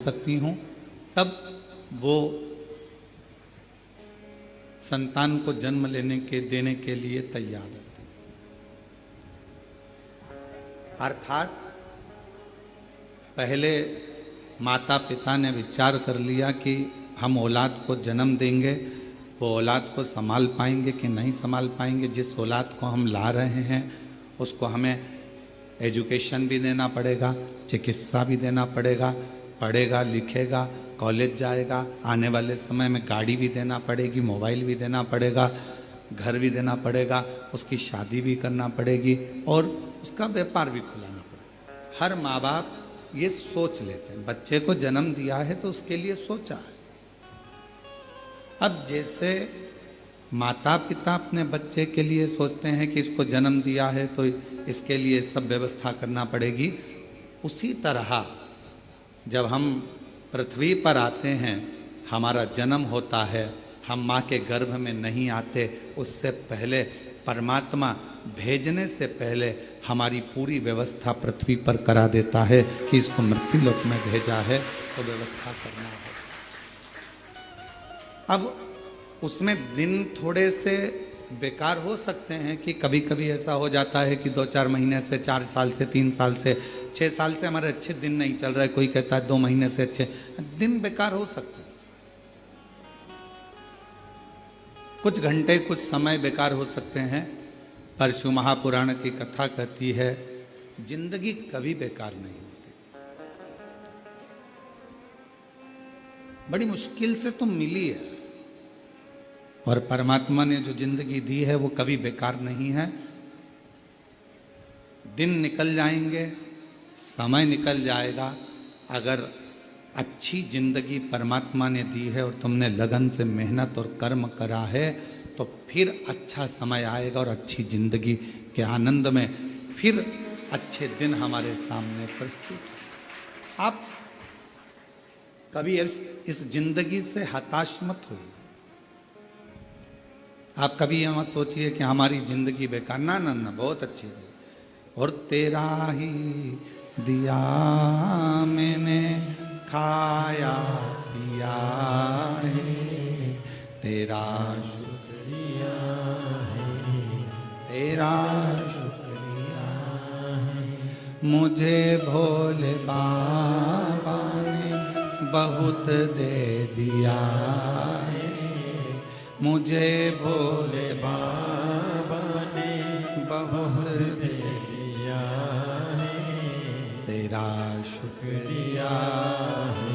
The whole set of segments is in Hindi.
सकती हूँ, तब वो संतान को जन्म देने के लिए तैयार रहती। अर्थात पहले माता पिता ने विचार कर लिया कि हम औलाद को जन्म देंगे, वो औलाद को संभाल पाएंगे कि नहीं संभाल पाएंगे। जिस औलाद को हम ला रहे हैं उसको हमें एजुकेशन भी देना पड़ेगा, चिकित्सा भी देना पड़ेगा, पढ़ेगा लिखेगा, कॉलेज जाएगा, आने वाले समय में गाड़ी भी देना पड़ेगी, मोबाइल भी देना पड़ेगा, घर भी देना पड़ेगा, उसकी शादी भी करना पड़ेगी और उसका व्यापार भी खुलाना पड़ेगा। हर माँ बाप ये सोच लेते हैं, बच्चे को जन्म दिया है तो उसके लिए सोचा है। अब जैसे माता पिता अपने बच्चे के लिए सोचते हैं कि इसको जन्म दिया है तो इसके लिए सब व्यवस्था करना पड़ेगी, उसी तरह जब हम पृथ्वी पर आते हैं, हमारा जन्म होता है, हम माँ के गर्भ में नहीं आते, उससे पहले परमात्मा भेजने से पहले हमारी पूरी व्यवस्था पृथ्वी पर करा देता है कि इसको मृत्युलोक में भेजा है तो व्यवस्था करना है। अब उसमें दिन थोड़े से बेकार हो सकते हैं कि कभी कभी ऐसा हो जाता है कि 2-4 महीने से, 4 साल से, 3 साल से, 6 साल से हमारे अच्छे दिन नहीं चल रहे। कोई कहता है 2 महीने से अच्छे दिन बेकार हो सकते हैं, कुछ घंटे कुछ समय बेकार हो सकते हैं। परशु महापुराण की कथा कहती है जिंदगी कभी बेकार नहीं होती, बड़ी मुश्किल से तो मिली है और परमात्मा ने जो जिंदगी दी है वो कभी बेकार नहीं है। दिन निकल जाएंगे, समय निकल जाएगा, अगर अच्छी जिंदगी परमात्मा ने दी है और तुमने लगन से मेहनत और कर्म करा है तो फिर अच्छा समय आएगा और अच्छी जिंदगी के आनंद में फिर अच्छे दिन हमारे सामने प्रस्तुत। आप कभी इस जिंदगी से हताश मत होइए। आप कभी ये मत सोचिए कि हमारी जिंदगी बेकार, ना ना ना, बहुत अच्छी है। और तेरा ही दिया मैंने खाया पिया है, तेरा शुक्रिया है, तेरा शुक्रिया है। मुझे भोले बाबा ने बहुत दे दिया है, मुझे भोले बाबा ने बहुत दे दिया है, तेरा शुक्रिया है,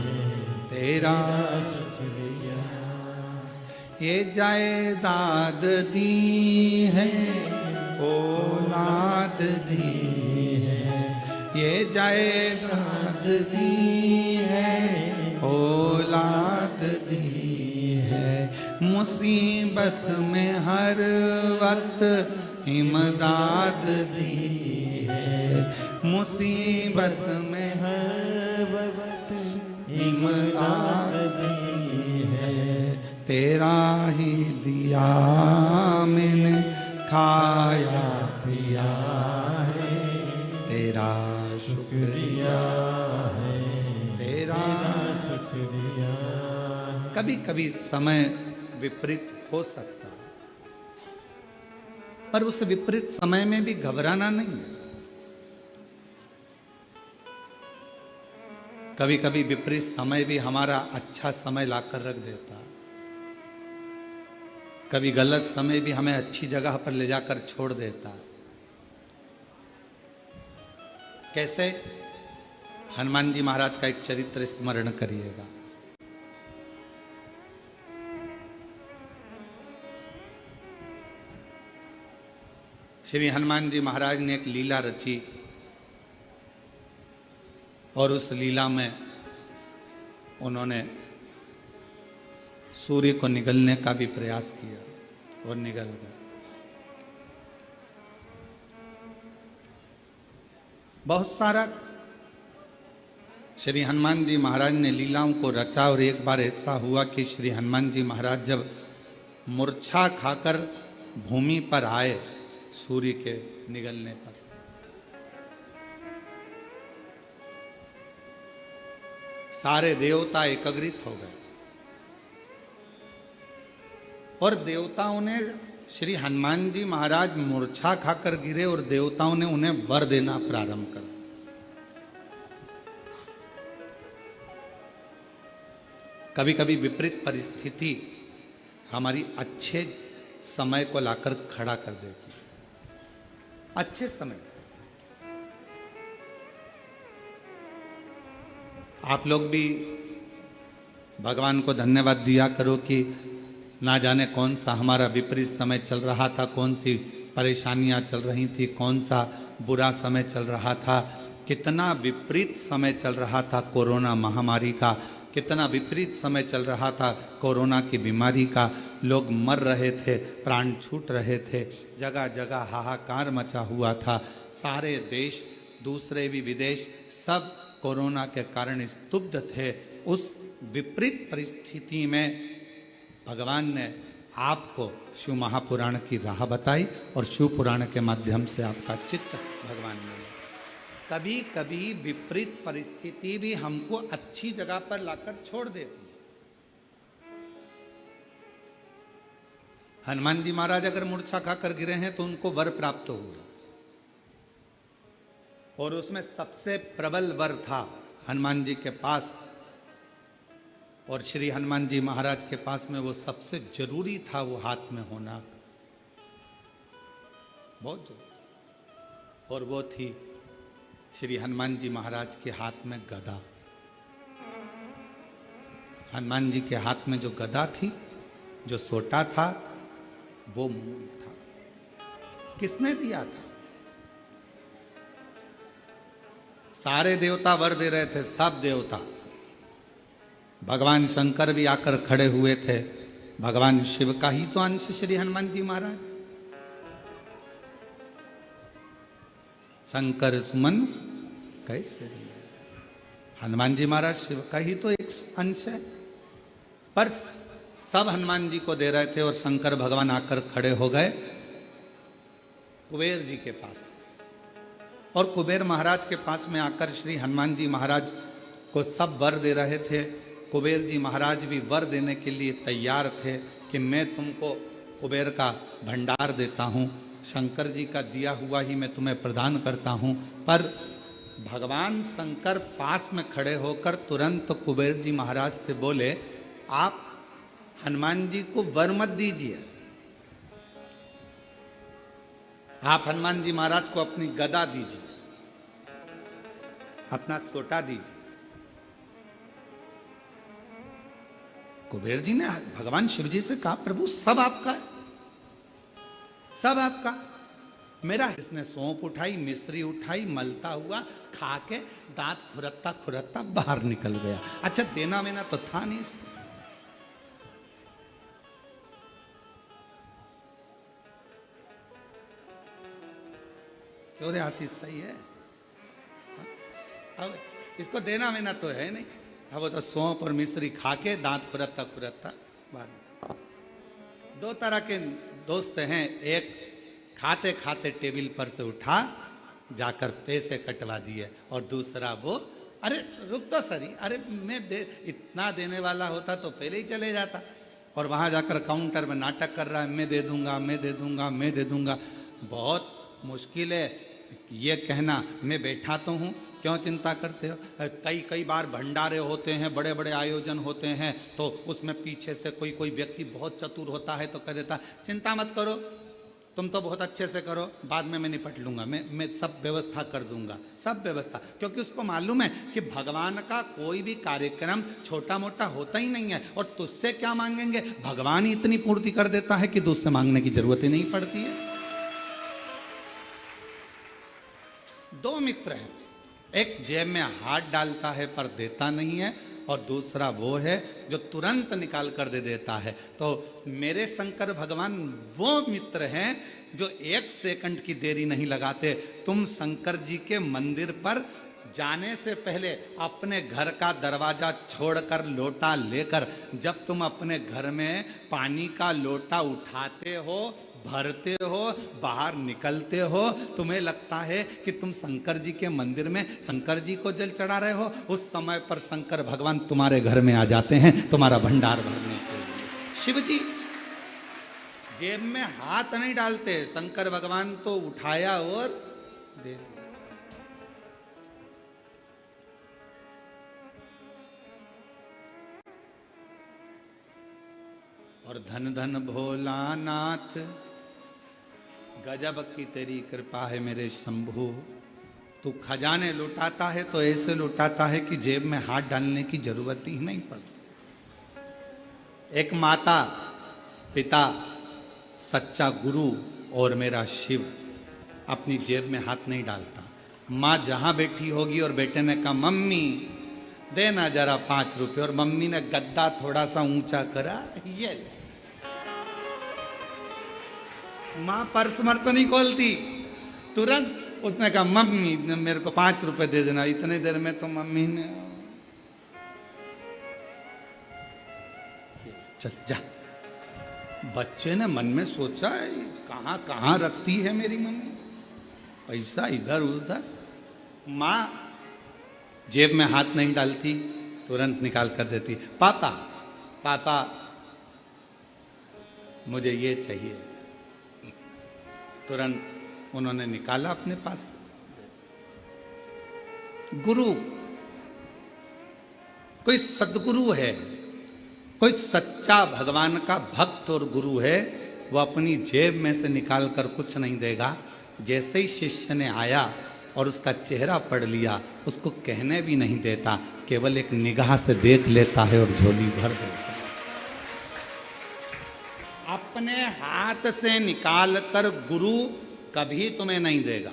तेरा शुक्रिया। ये जायदाद दी है, औलाद दी है, ये जायदाद दी है, औलाद दी है। मुसीबत में हर वक्त इमदाद दी है, मुसीबत में हर वक्त इमदाद दी है। तेरा ही दिया मैंने खाया पिया है, तेरा शुक्रिया है, तेरा शुक्रिया। कभी कभी समय विपरीत हो सकता है, पर उस विपरीत समय में भी घबराना नहीं है। कभी कभी विपरीत समय भी हमारा अच्छा समय लाकर रख देता है, कभी गलत समय भी हमें अच्छी जगह पर ले जाकर छोड़ देता है। कैसे? हनुमान जी महाराज का एक चरित्र स्मरण करिएगा। श्री हनुमान जी महाराज ने एक लीला रची और उस लीला में उन्होंने सूर्य को निगलने का भी प्रयास किया और निगल गए। बहुत सारा श्री हनुमान जी महाराज ने लीलाओं को रचा और एक बार ऐसा हुआ कि श्री हनुमान जी महाराज जब मूर्छा खाकर भूमि पर आए सूर्य के निगलने पर, सारे देवता एकत्रित हो गए और देवताओं ने श्री हनुमान जी महाराज मूर्छा खाकर गिरे और देवताओं ने उन्हें वर देना प्रारंभ कर। कभी कभी विपरीत परिस्थिति हमारी अच्छे समय को लाकर खड़ा कर देती है। अच्छे समय आप लोग भी भगवान को धन्यवाद दिया करो कि ना जाने कौन सा हमारा विपरीत समय चल रहा था, कौन सी परेशानियां चल रही थी, कौन सा बुरा समय चल रहा था, कितना विपरीत समय चल रहा था कोरोना महामारी का, कितना विपरीत समय चल रहा था कोरोना की बीमारी का। लोग मर रहे थे, प्राण छूट रहे थे, जगह जगह हाहाकार मचा हुआ था। सारे देश, दूसरे भी विदेश, सब कोरोना के कारण स्तब्ध थे। उस विपरीत परिस्थिति में भगवान ने आपको शिव महापुराण की राह बताई और शिव पुराण के माध्यम से आपका चित्त भगवान ने। कभी कभी विपरीत परिस्थिति भी हमको अच्छी जगह पर लाकर छोड़ देती है। हनुमान जी महाराज अगर मूर्छा खाकर गिरे हैं तो उनको वर प्राप्त हुए और उसमें सबसे प्रबल वर था हनुमान जी के पास, और श्री हनुमान जी महाराज के पास में वो सबसे जरूरी था, वो हाथ में होना बहुत जरूरी। और वो थी श्री हनुमान जी महाराज के हाथ में गदा। हनुमान जी के हाथ में जो गदा थी, जो सोटा था, वो मूल था। किसने दिया था? सारे देवता वर दे रहे थे, सब देवता। भगवान शंकर भी आकर खड़े हुए थे। भगवान शिव का ही तो अंश श्री हनुमान जी महाराज। शंकर सुमन कैसे? हनुमान जी महाराज शिव का ही तो एक अंश है, पर सब हनुमान जी को दे रहे थे और शंकर भगवान आकर खड़े हो गए कुबेर जी के पास, और कुबेर महाराज के पास में आकर श्री हनुमान जी महाराज को सब वर दे रहे थे। कुबेर जी महाराज भी वर देने के लिए तैयार थे कि मैं तुमको कुबेर का भंडार देता हूँ, शंकर जी का दिया हुआ ही मैं तुम्हें प्रदान करता हूँ। पर भगवान शंकर पास में खड़े होकर तुरंत कुबेर जी महाराज से बोले, आप हनुमान जी को वर मत दीजिए, आप हनुमान जी महाराज को अपनी गदा दीजिए, अपना सोटा दीजिए। कुबेर जी ने भगवान शिव जी से कहा, प्रभु सब आपका है, सब आपका। मेरा इसने सौंप उठाई, मिश्री उठाई, मलता हुआ खा के दांत खुरत्ता खुरत्ता बाहर निकल गया। अच्छा, देना वेना तो था नहीं इसको। क्यों रे आशीष, सही है? अब इसको देना वेना तो है नहीं। अब वो तो सौंप और मिश्री खा के दांत खुरत्ता खुरत्ता बाद। दो तरह के दोस्त हैं, एक खाते खाते टेबल पर से उठा जाकर पैसे कटवा दिए, और दूसरा वो, अरे रुक तो सरी, अरे मैं इतना देने वाला होता तो पहले ही चले जाता, और वहां जाकर काउंटर में नाटक कर रहा है, मैं दे दूंगा, मैं दे दूंगा, मैं दे दूंगा। बहुत मुश्किल है ये कहना, मैं बैठा तो हूँ, क्यों चिंता करते हो? कई बार भंडारे होते हैं, बड़े बड़े आयोजन होते हैं, तो उसमें पीछे से कोई व्यक्ति बहुत चतुर होता है तो कह देता, चिंता मत करो, तुम तो बहुत अच्छे से करो, बाद में मैं निपट लूंगा, मैं सब व्यवस्था कर दूंगा, सब व्यवस्था। क्योंकि उसको मालूम है कि भगवान का कोई भी कार्यक्रम छोटा मोटा होता ही नहीं है, और तुझसे क्या मांगेंगे, भगवान ही इतनी पूर्ति कर देता है कि तुझसे मांगने की जरूरत ही नहीं पड़ती है। दो मित्र हैं, एक जेब में हाथ डालता है पर देता नहीं है, और दूसरा वो है जो तुरंत निकाल कर दे देता है। तो मेरे शंकर भगवान वो मित्र हैं जो एक सेकंड की देरी नहीं लगाते। तुम शंकर जी के मंदिर पर जाने से पहले अपने घर का दरवाजा छोड़कर लोटा लेकर, जब तुम अपने घर में पानी का लोटा उठाते हो, भरते हो, बाहर निकलते हो, तुम्हें लगता है कि तुम शंकर जी के मंदिर में शंकर जी को जल चढ़ा रहे हो। उस समय पर शंकर भगवान तुम्हारे घर में आ जाते हैं तुम्हारा भंडार भरने के लिए। शिव जी जेब में हाथ नहीं डालते, शंकर भगवान तो उठाया और दे दिया। और धन धन भोलानाथ, गजब की तेरी कृपा है मेरे शंभू। तू खजाने लुटाता है तो ऐसे लुटाता है कि जेब में हाथ डालने की जरूरत ही नहीं पड़ती। एक माता, पिता, सच्चा गुरु और मेरा शिव अपनी जेब में हाथ नहीं डालता। माँ जहां बैठी होगी और बेटे ने कहा मम्मी देना जरा 5 रुपए, और मम्मी ने गद्दा थोड़ा सा ऊंचा करा, ये माँ पर्स मर्स नहीं खोलती, तुरंत उसने कहा मम्मी मेरे को 5 रुपए दे देना। इतने देर में तो मम्मी ने चल जा। बच्चे ने मन में सोचा कहां कहां रखती है मेरी मम्मी पैसा, इधर उधर। माँ जेब में हाथ नहीं डालती, तुरंत निकाल कर देती। पापा पापा मुझे ये चाहिए, तुरंत उन्होंने निकाला अपने पास। गुरु, कोई सद्गुरु है, कोई सच्चा भगवान का भक्त और गुरु है, वो अपनी जेब में से निकाल कर कुछ नहीं देगा। जैसे ही शिष्य ने आया और उसका चेहरा पढ़ लिया, उसको कहने भी नहीं देता, केवल एक निगाह से देख लेता है और झोली भर देता है। अपने हाथ से निकाल कर गुरु कभी तुम्हें नहीं देगा,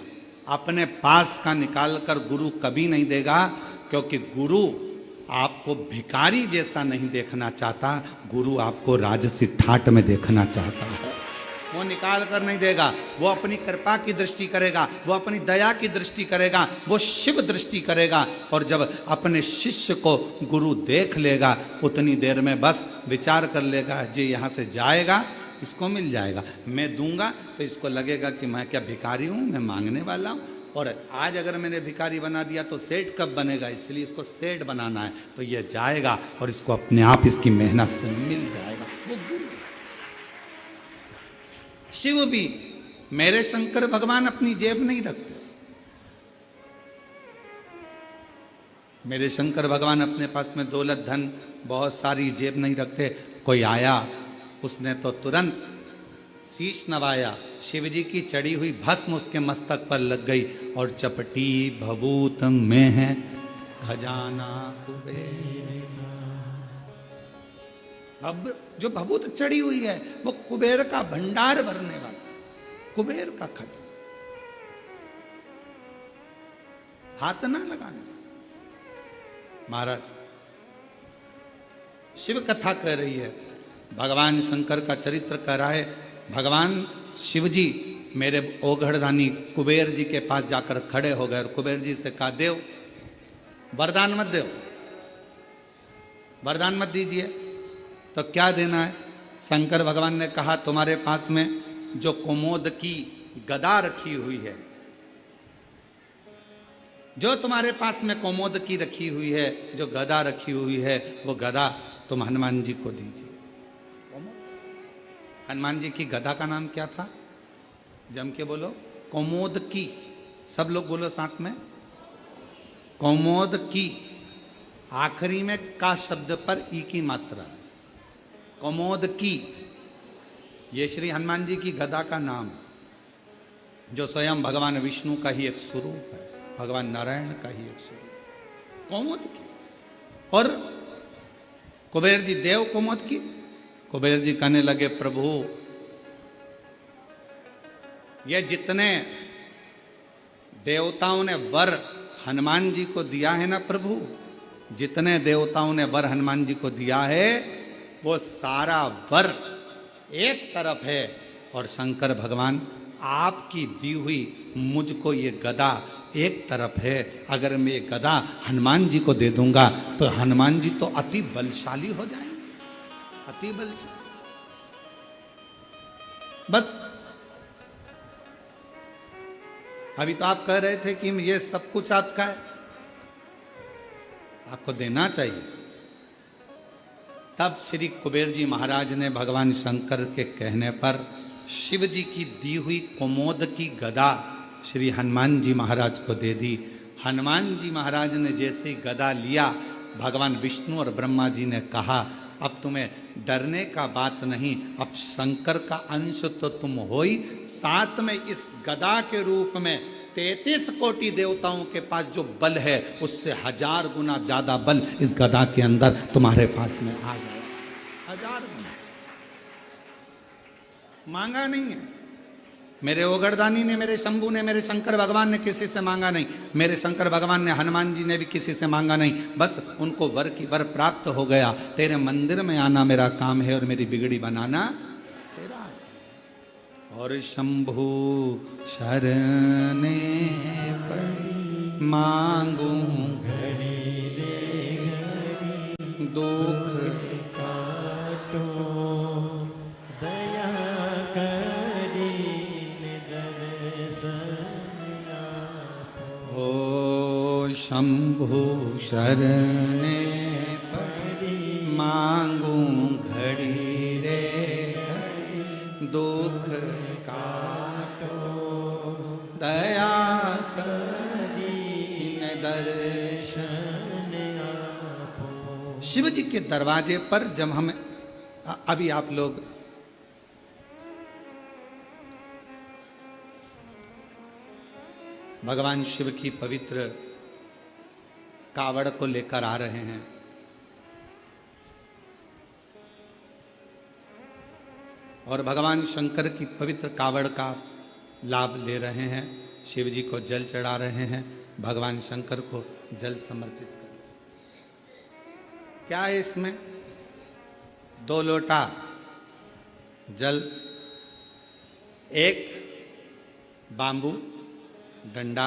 अपने पास का निकाल कर गुरु कभी नहीं देगा, क्योंकि गुरु आपको भिखारी जैसा नहीं देखना चाहता, गुरु आपको राजसी ठाट में देखना चाहता है। वो निकाल कर नहीं देगा, वो अपनी कृपा की दृष्टि करेगा, वो अपनी दया की दृष्टि करेगा, वो शिव दृष्टि करेगा। और जब अपने शिष्य को गुरु देख लेगा, उतनी देर में बस विचार कर लेगा, जी यहाँ से जाएगा इसको मिल जाएगा, मैं दूंगा तो इसको लगेगा कि मैं क्या भिखारी हूँ, मैं मांगने वाला हूँ। और आज अगर मैंने भिखारी बना दिया तो सेठ कब बनेगा, इसलिए इसको सेठ बनाना है, तो ये जाएगा और इसको अपने आप इसकी मेहनत से मिल जाएगा। वो गुरु। शिव भी, मेरे शंकर भगवान अपनी जेब नहीं रखते। मेरे शंकर भगवान अपने पास में दौलत धन बहुत सारी जेब नहीं रखते। कोई आया, उसने तो तुरंत शीश नवाया, शिव जी की चढ़ी हुई भस्म उसके मस्तक पर लग गई, और चपटी भभूत में है खजाना कुबेर। अब जो भभूत चढ़ी हुई है वो कुबेर का भंडार भरने वाला, कुबेर का खजाना। हाथ ना लगाने। महाराज शिव कथा कह रही है, भगवान शंकर का चरित्र कह रहा है। भगवान शिव जी मेरे ओघड़दानी कुबेर जी के पास जाकर खड़े हो गए और कुबेर जी से कहा, देव वरदान मत दो, वरदान मत दीजिए। तो क्या देना है? शंकर भगवान ने कहा, तुम्हारे पास में जो कुमोद की गदा रखी हुई है, जो तुम्हारे पास में कुमोद की रखी हुई है, जो गदा रखी हुई है, वो गदा तुम हनुमान जी को दीजिए। हनुमान जी की गदा का नाम क्या था? जम के बोलो, कौमोद की। सब लोग बोलो साथ में, कौमोद की। आखिरी में का शब्द पर ई की मात्रा, कौमोद की। ये श्री हनुमान जी की गदा का नाम, जो स्वयं भगवान विष्णु का ही एक स्वरूप है, भगवान नारायण का ही एक स्वरूप, कौमोद की। और कुबेर जी देव कौमोद की। कुबेर जी कहने लगे, प्रभु ये जितने देवताओं ने वर हनुमान जी को दिया है ना प्रभु, जितने देवताओं ने वर हनुमान जी को दिया है, वो सारा वर एक तरफ है, और शंकर भगवान आपकी दी हुई मुझको ये गदा एक तरफ है। अगर मैं ये गदा हनुमान जी को दे दूंगा तो हनुमान जी तो अति बलशाली हो जाएंगे, अति बलशाली। बस अभी तो आप कह रहे थे कि ये सब कुछ आपका है, आपको देना चाहिए। तब श्री कुबेर जी महाराज ने भगवान शंकर के कहने पर शिव जी की दी हुई कुमोद की गदा श्री हनुमान जी महाराज को दे दी। हनुमान जी महाराज ने जैसे ही गदा लिया, भगवान विष्णु और ब्रह्मा जी ने कहा अब तुम्हें डरने का बात नहीं, अब शंकर का अंश तो तुम हो ही, साथ में इस गदा के रूप में 33 कोटि देवताओं के पास जो बल है उससे 1000 गुना ज्यादा बल इस गदा के अंदर तुम्हारे पास में आ गया। 1000 गुना मांगा नहीं है। मेरे ओगरदानी ने, मेरे शंभू ने, मेरे शंकर भगवान ने किसी से मांगा नहीं। मेरे शंकर भगवान ने, हनुमान जी ने भी किसी से मांगा नहीं। बस उनको वर की वर प्राप्त हो गया। तेरे मंदिर में आना मेरा काम है और मेरी बिगड़ी बनाना तेरा। और शंभू शरणे पड़ी मांगू घड़ी रे घड़ी, दुख काटो दया करी हो। शंभू शरणे पड़ी मांगू घड़ी रे घड़ी, दुख काटो दया करी दर्शन आपो। शिव जी के दरवाजे पर जब हम, अभी आप लोग भगवान शिव की पवित्र कावड़ को लेकर आ रहे हैं, और भगवान शंकर की पवित्र कावड़ का लाभ ले रहे हैं। शिव जी को जल चढ़ा रहे हैं, भगवान शंकर को जल समर्पित कर। क्या है इसमें? 2 लोटा जल, एक बांबू डंडा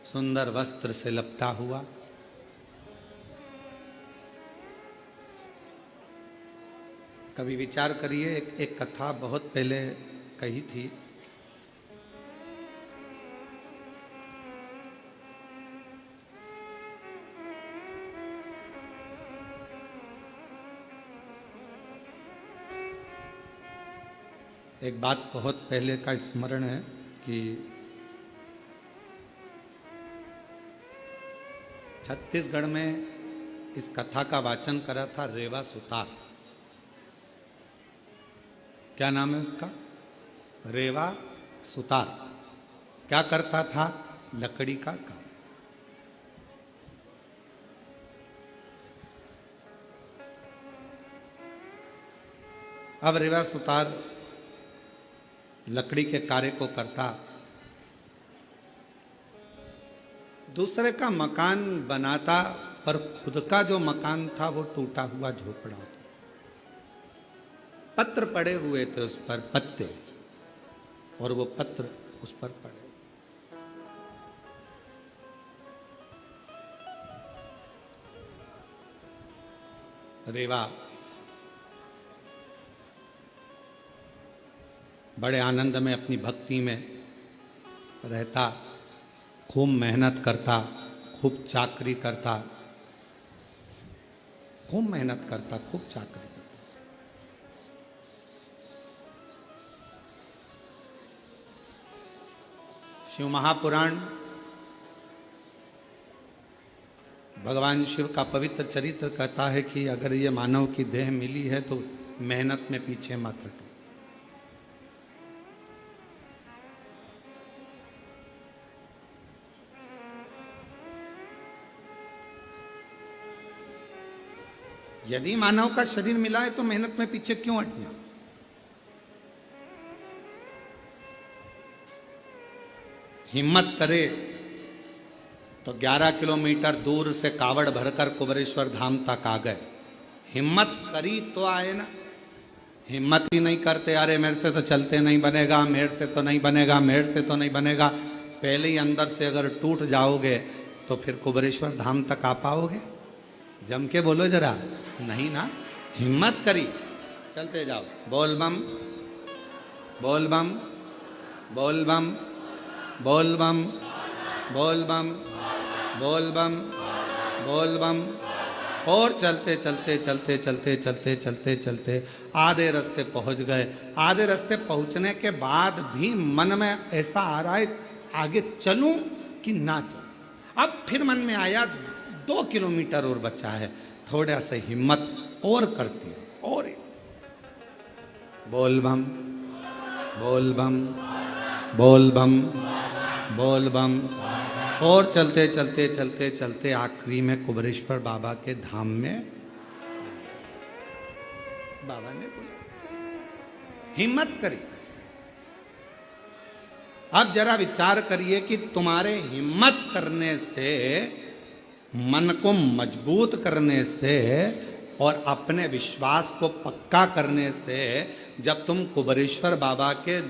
सुंदर वस्त्र से लपटा हुआ, कभी विचार करिए। एक कथा बहुत पहले कही थी। एक बात बहुत पहले का स्मरण है कि छत्तीसगढ़ में इस कथा का वाचन करा था रेवा सुतार। क्या नाम है उसका? रेवा सुतार। क्या करता था? लकड़ी का काम। अब रेवा सुतार लकड़ी के कार्य को करता, दूसरे का मकान बनाता, पर खुद का जो मकान था वो टूटा हुआ झोपड़ा था। पत्र पड़े हुए थे उस पर, पत्ते, और वो पत्र उस पर पड़े। रेवा बड़े आनंद में अपनी भक्ति में रहता, खूब मेहनत करता, खूब चाकरी करता, खूब मेहनत करता, खूब चाकरी करता। शिव महापुराण भगवान शिव का पवित्र चरित्र कहता है कि अगर ये मानव की देह मिली है तो मेहनत में पीछे मत हटो। यदि मानव का शरीर मिला है तो मेहनत में पीछे क्यों हटना? हिम्मत करे तो 11 किलोमीटर दूर से कावड़ भरकर कुबरेश्वर धाम तक आ गए। हिम्मत करी तो आए ना। हिम्मत ही नहीं करते, अरे मेरे से तो चलते नहीं बनेगा, मेरे से तो नहीं बनेगा, मेरे से तो नहीं बनेगा। पहले ही अंदर से अगर टूट जाओगे तो फिर कुबरेश्वर धाम तक आ पाओगे? जम के बोलो जरा, नहीं ना। हिम्मत करी, चलते जाओ। बोल बम, बोल बम, बोल बम, बोल बम, बोल बम, बोल बम, बोल बम। और चलते चलते चलते चलते चलते चलते चलते आधे रास्ते पहुंच गए। आधे रास्ते पहुंचने के बाद भी मन में ऐसा आ रहा है आगे चलूं कि ना चलूं। अब फिर मन में आया 2 किलोमीटर और बचा है, थोड़ा सा हिम्मत और करती हूं। और बोल बम, बोल बम, बोल बम, बोल बम। और चलते चलते चलते चलते आखिरी में कुबेरेश्वर बाबा के धाम में बाबा ने बोला हिम्मत करी। अब जरा विचार करिए कि तुम्हारे हिम्मत करने से, मन को मजबूत करने से और अपने विश्वास को पक्का करने से जब तुम कुबेरेश्वर बाबा के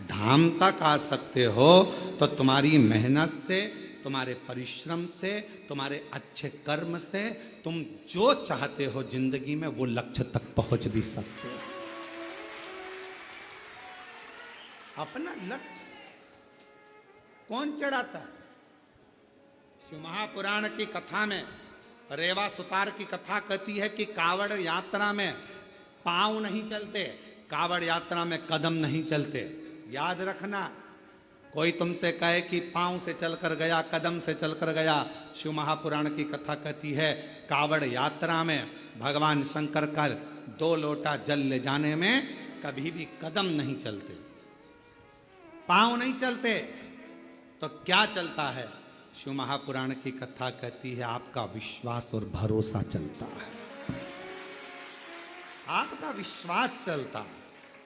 धाम तक आ सकते हो, तो तुम्हारी मेहनत से, तुम्हारे परिश्रम से, तुम्हारे अच्छे कर्म से तुम जो चाहते हो जिंदगी में वो लक्ष्य तक पहुंच भी सकते हो। अपना लक्ष्य कौन चढ़ाता है? शिव महापुराण की कथा में रेवा सुतार की कथा कहती है कि कावड़ यात्रा में पांव नहीं चलते, कावड़ यात्रा में कदम नहीं चलते। याद रखना, कोई तुमसे कहे कि पांव से चलकर गया, कदम से चलकर गया, शिव महापुराण की कथा कहती है कावड़ यात्रा में भगवान शंकर का 2 लोटा जल ले जाने में कभी भी कदम नहीं चलते, पांव नहीं चलते। तो क्या चलता है? शिव महापुराण की कथा कहती है आपका विश्वास और भरोसा चलता है, आपका विश्वास चलता है।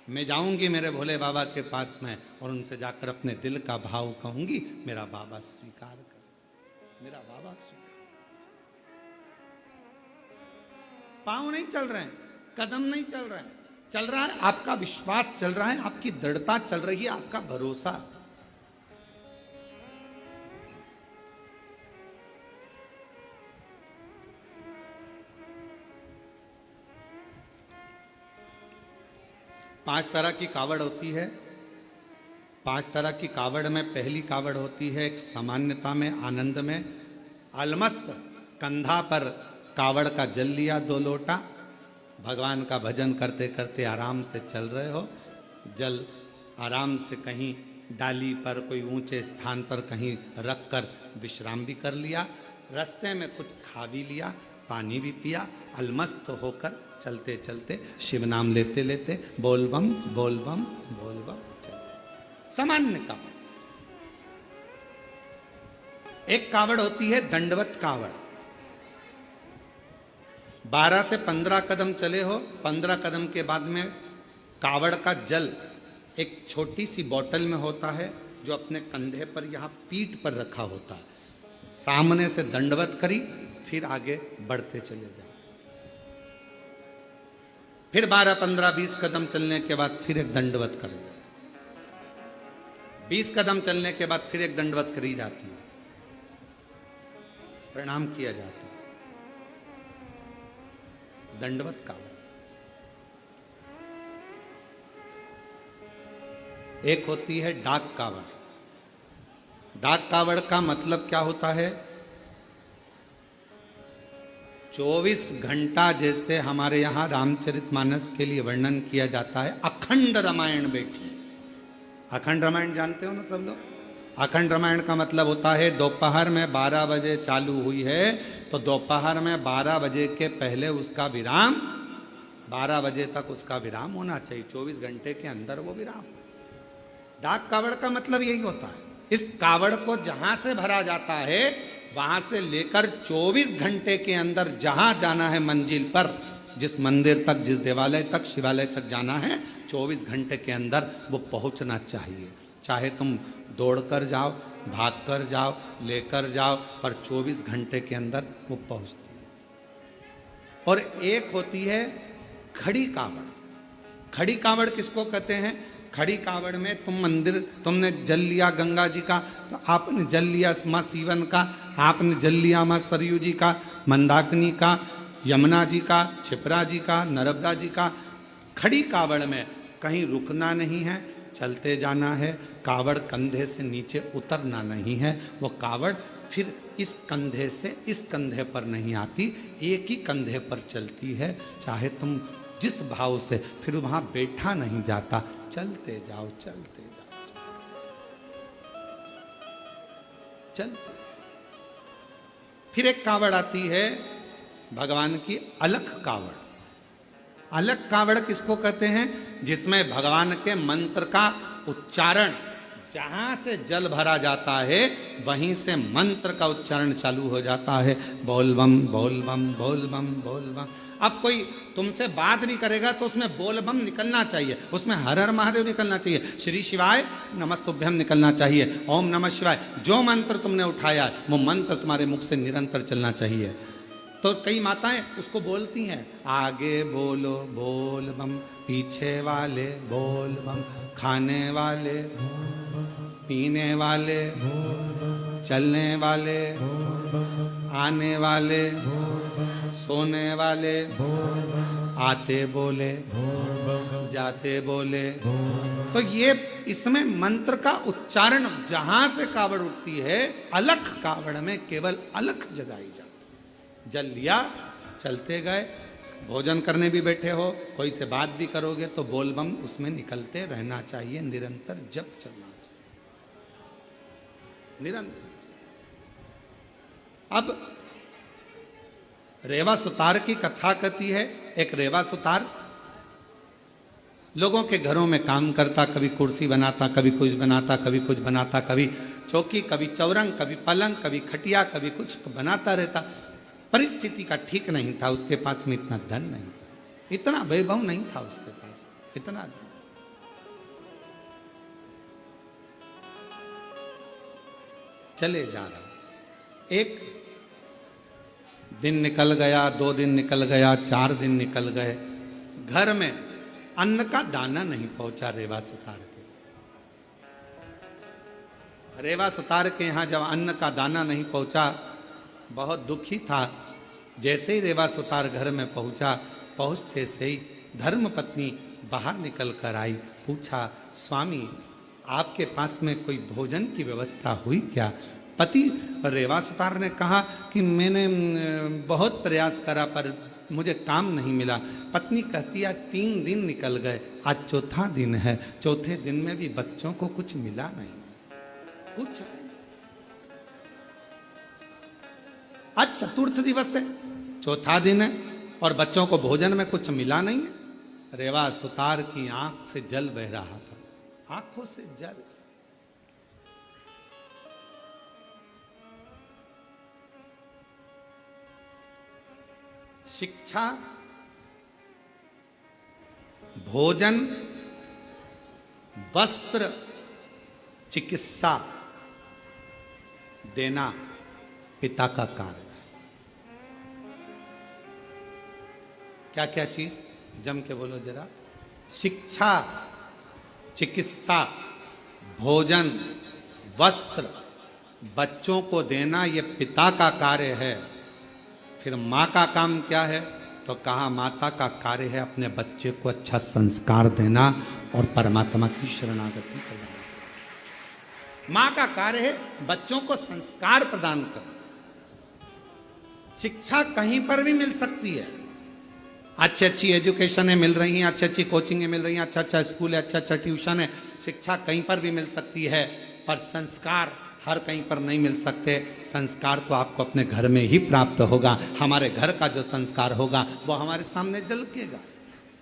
मैं जाऊंगी मेरे भोले बाबा के पास में और उनसे जाकर अपने दिल का भाव कहूंगी, मेरा बाबा स्वीकार कर, मेरा बाबा स्वीकार। पांव नहीं चल रहे हैं, कदम नहीं चल रहे हैं, चल रहा है आपका विश्वास, चल रहा है आपकी दृढ़ता, चल रही है आपका भरोसा। पांच तरह की कावड़ होती है। 5 तरह की कावड़ में पहली कावड़ होती है एक सामान्यता में, आनंद में, अलमस्त कंधा पर कावड़ का जल लिया 2 लोटा, भगवान का भजन करते करते आराम से चल रहे हो, जल आराम से कहीं डाली पर, कोई ऊंचे स्थान पर कहीं रख कर विश्राम भी कर लिया, रास्ते में कुछ खा भी लिया, पानी भी पिया, अलमस्त होकर चलते चलते शिव नाम लेते लेते बोल बम, बोल बम, बोल बम चलते। सामान्य कावड़। एक कावड़ होती है दंडवत कावड़। 12 से 15 कदम चले हो, 15 कदम के बाद में कावड़ का जल एक छोटी सी बोतल में होता है जो अपने कंधे पर यहाँ पीठ पर रखा होता है। सामने से दंडवत करी, फिर आगे बढ़ते चले जाओ। फिर 12, 15, 20 कदम चलने के बाद फिर एक दंडवत करी जाती, 20 कदम चलने के बाद फिर एक दंडवत करी जाती है, प्रणाम किया जाता है। दंडवत कावड़। एक होती है डाक कावड़। डाक कावड़ का मतलब क्या होता है? 24 घंटा जैसे हमारे यहाँ रामचरितमानस के लिए वर्णन किया जाता है, अखंड रामायण बैठी। अखंड रामायण जानते हो ना सब लोग? अखंड रामायण का मतलब होता है दोपहर में 12 बजे चालू हुई है तो दोपहर में 12 बजे के पहले उसका विराम, 12 बजे तक उसका विराम होना चाहिए, 24 घंटे के अंदर वो विराम। डाक कावड़ का मतलब यही होता है। इस कावड़ को जहां से भरा जाता है वहां से लेकर 24 घंटे के अंदर जहां जाना है मंजिल पर, जिस मंदिर तक, जिस देवालय तक, शिवालय तक जाना है, 24 घंटे के अंदर वो पहुंचना चाहिए। चाहे तुम दौड़कर जाओ, भागकर जाओ, लेकर जाओ, पर 24 घंटे के अंदर वो पहुंचती है। और एक होती है खड़ी कावड़। खड़ी कावड़ किसको कहते हैं? खड़ी कावड़ में तुम मंदिर, तुमने जल लिया गंगा जी का तो आपने जल लिया माँ सीवन का, आपने जल लिया माँ सरयू जी का, मंदाकिनी का, यमुना जी का, क्षिप्रा जी का, नर्मदा जी का। खड़ी कावड़ में कहीं रुकना नहीं है, चलते जाना है। कावड़ कंधे से नीचे उतरना नहीं है। वो कावड़ फिर इस कंधे से इस कंधे पर नहीं आती, एक ही कंधे पर चलती है। चाहे तुम जिस भाव से, फिर वहां बैठा नहीं जाता। चलते जाओ, चलते जाओ, चलते। फिर एक कावड़ आती है भगवान की अलख कावड़। अलख कावड़ किसको कहते हैं? जिसमें भगवान के मंत्र का उच्चारण, जहां से जल भरा जाता है वहीं से मंत्र का उच्चारण चालू हो जाता है। बोल बम बोल बम बोल बम बोल बम। अब कोई तुमसे बात नहीं करेगा तो उसमें बोल बम निकलना चाहिए, उसमें हर हर महादेव निकलना चाहिए, श्री शिवाय नमस्तुभ्यम निकलना चाहिए, ओम नमः शिवाय। जो मंत्र तुमने उठाया वो मंत्र तुम्हारे मुख से निरंतर चलना चाहिए। तो कई माताएं उसको बोलती हैं, आगे बोलो बोल बम, पीछे वाले बोल बम, खाने वाले, पीने वाले, चलने वाले, आने वाले, सोने वाले, आते बोले, जाते बोले। तो ये इसमें मंत्र का उच्चारण जहां से कावड़ उठती है, अलख कावड़ में केवल अलख जगाई जाती। जल लिया, चलते गए, भोजन करने भी बैठे हो, कोई से बात भी करोगे तो बोल बम उसमें निकलते रहना चाहिए, निरंतर जप चलना चाहिए, निरंतर। अब रेवा सुतार की कथा कहती है। एक रेवा सुतार लोगों के घरों में काम करता, कभी कुर्सी बनाता, कभी कुछ बनाता, कभी कुछ बनाता, कभी चौकी, कभी चौरंग, कभी पलंग, कभी खटिया, कभी कुछ बनाता रहता। परिस्थिति का ठीक नहीं था, उसके पास में इतना धन नहीं था, इतना वैभव नहीं था उसके पास, इतना धन। चले जा रहा, एक दिन निकल गया, 2 दिन निकल गया, 4 दिन निकल गए, घर में अन्न का दाना नहीं पहुंचा रेवा सुतार के। रेवा सुतार के यहां जब अन्न का दाना नहीं पहुंचा, बहुत दुखी था। जैसे ही रेवा सुतार घर में पहुंचा, पहुंचते से ही धर्म पत्नी बाहर निकल कर आई। पूछा, स्वामी आपके पास में कोई भोजन की व्यवस्था हुई क्या? पति रेवा सुतार ने कहा कि मैंने बहुत प्रयास करा पर मुझे काम नहीं मिला। पत्नी कहती है 3 दिन निकल गए, आज चौथा दिन है, चौथे दिन में भी बच्चों को कुछ मिला नहीं, कुछ। आज चतुर्थ दिवस है, चौथा दिन है और बच्चों को भोजन में कुछ मिला नहीं है। रेवा सुतार की आंख से जल बह रहा था, आंखों से जल। शिक्षा, भोजन, वस्त्र, चिकित्सा देना पिता का कार्य है। क्या क्या चीज? जम के बोलो जरा। शिक्षा, चिकित्सा, भोजन, वस्त्र, बच्चों को देना ये पिता का कार्य है। फिर माँ का काम क्या है? तो कहा माता का कार्य है अपने बच्चे को अच्छा संस्कार देना और परमात्मा की शरणागति करना। माँ का कार्य है बच्चों को संस्कार प्रदान करना। शिक्षा कहीं पर भी मिल सकती है, अच्छी अच्छी एजुकेशन मिल रही हैं, अच्छी अच्छी कोचिंग मिल रही हैं, अच्छा अच्छा स्कूल है, अच्छा अच्छा ट्यूशन है, शिक्षा कहीं पर भी मिल सकती है, पर संस्कार हर कहीं पर नहीं मिल सकते। संस्कार तो आपको अपने घर में ही प्राप्त होगा। हमारे घर का जो संस्कार होगा वो हमारे सामने झलकेगा।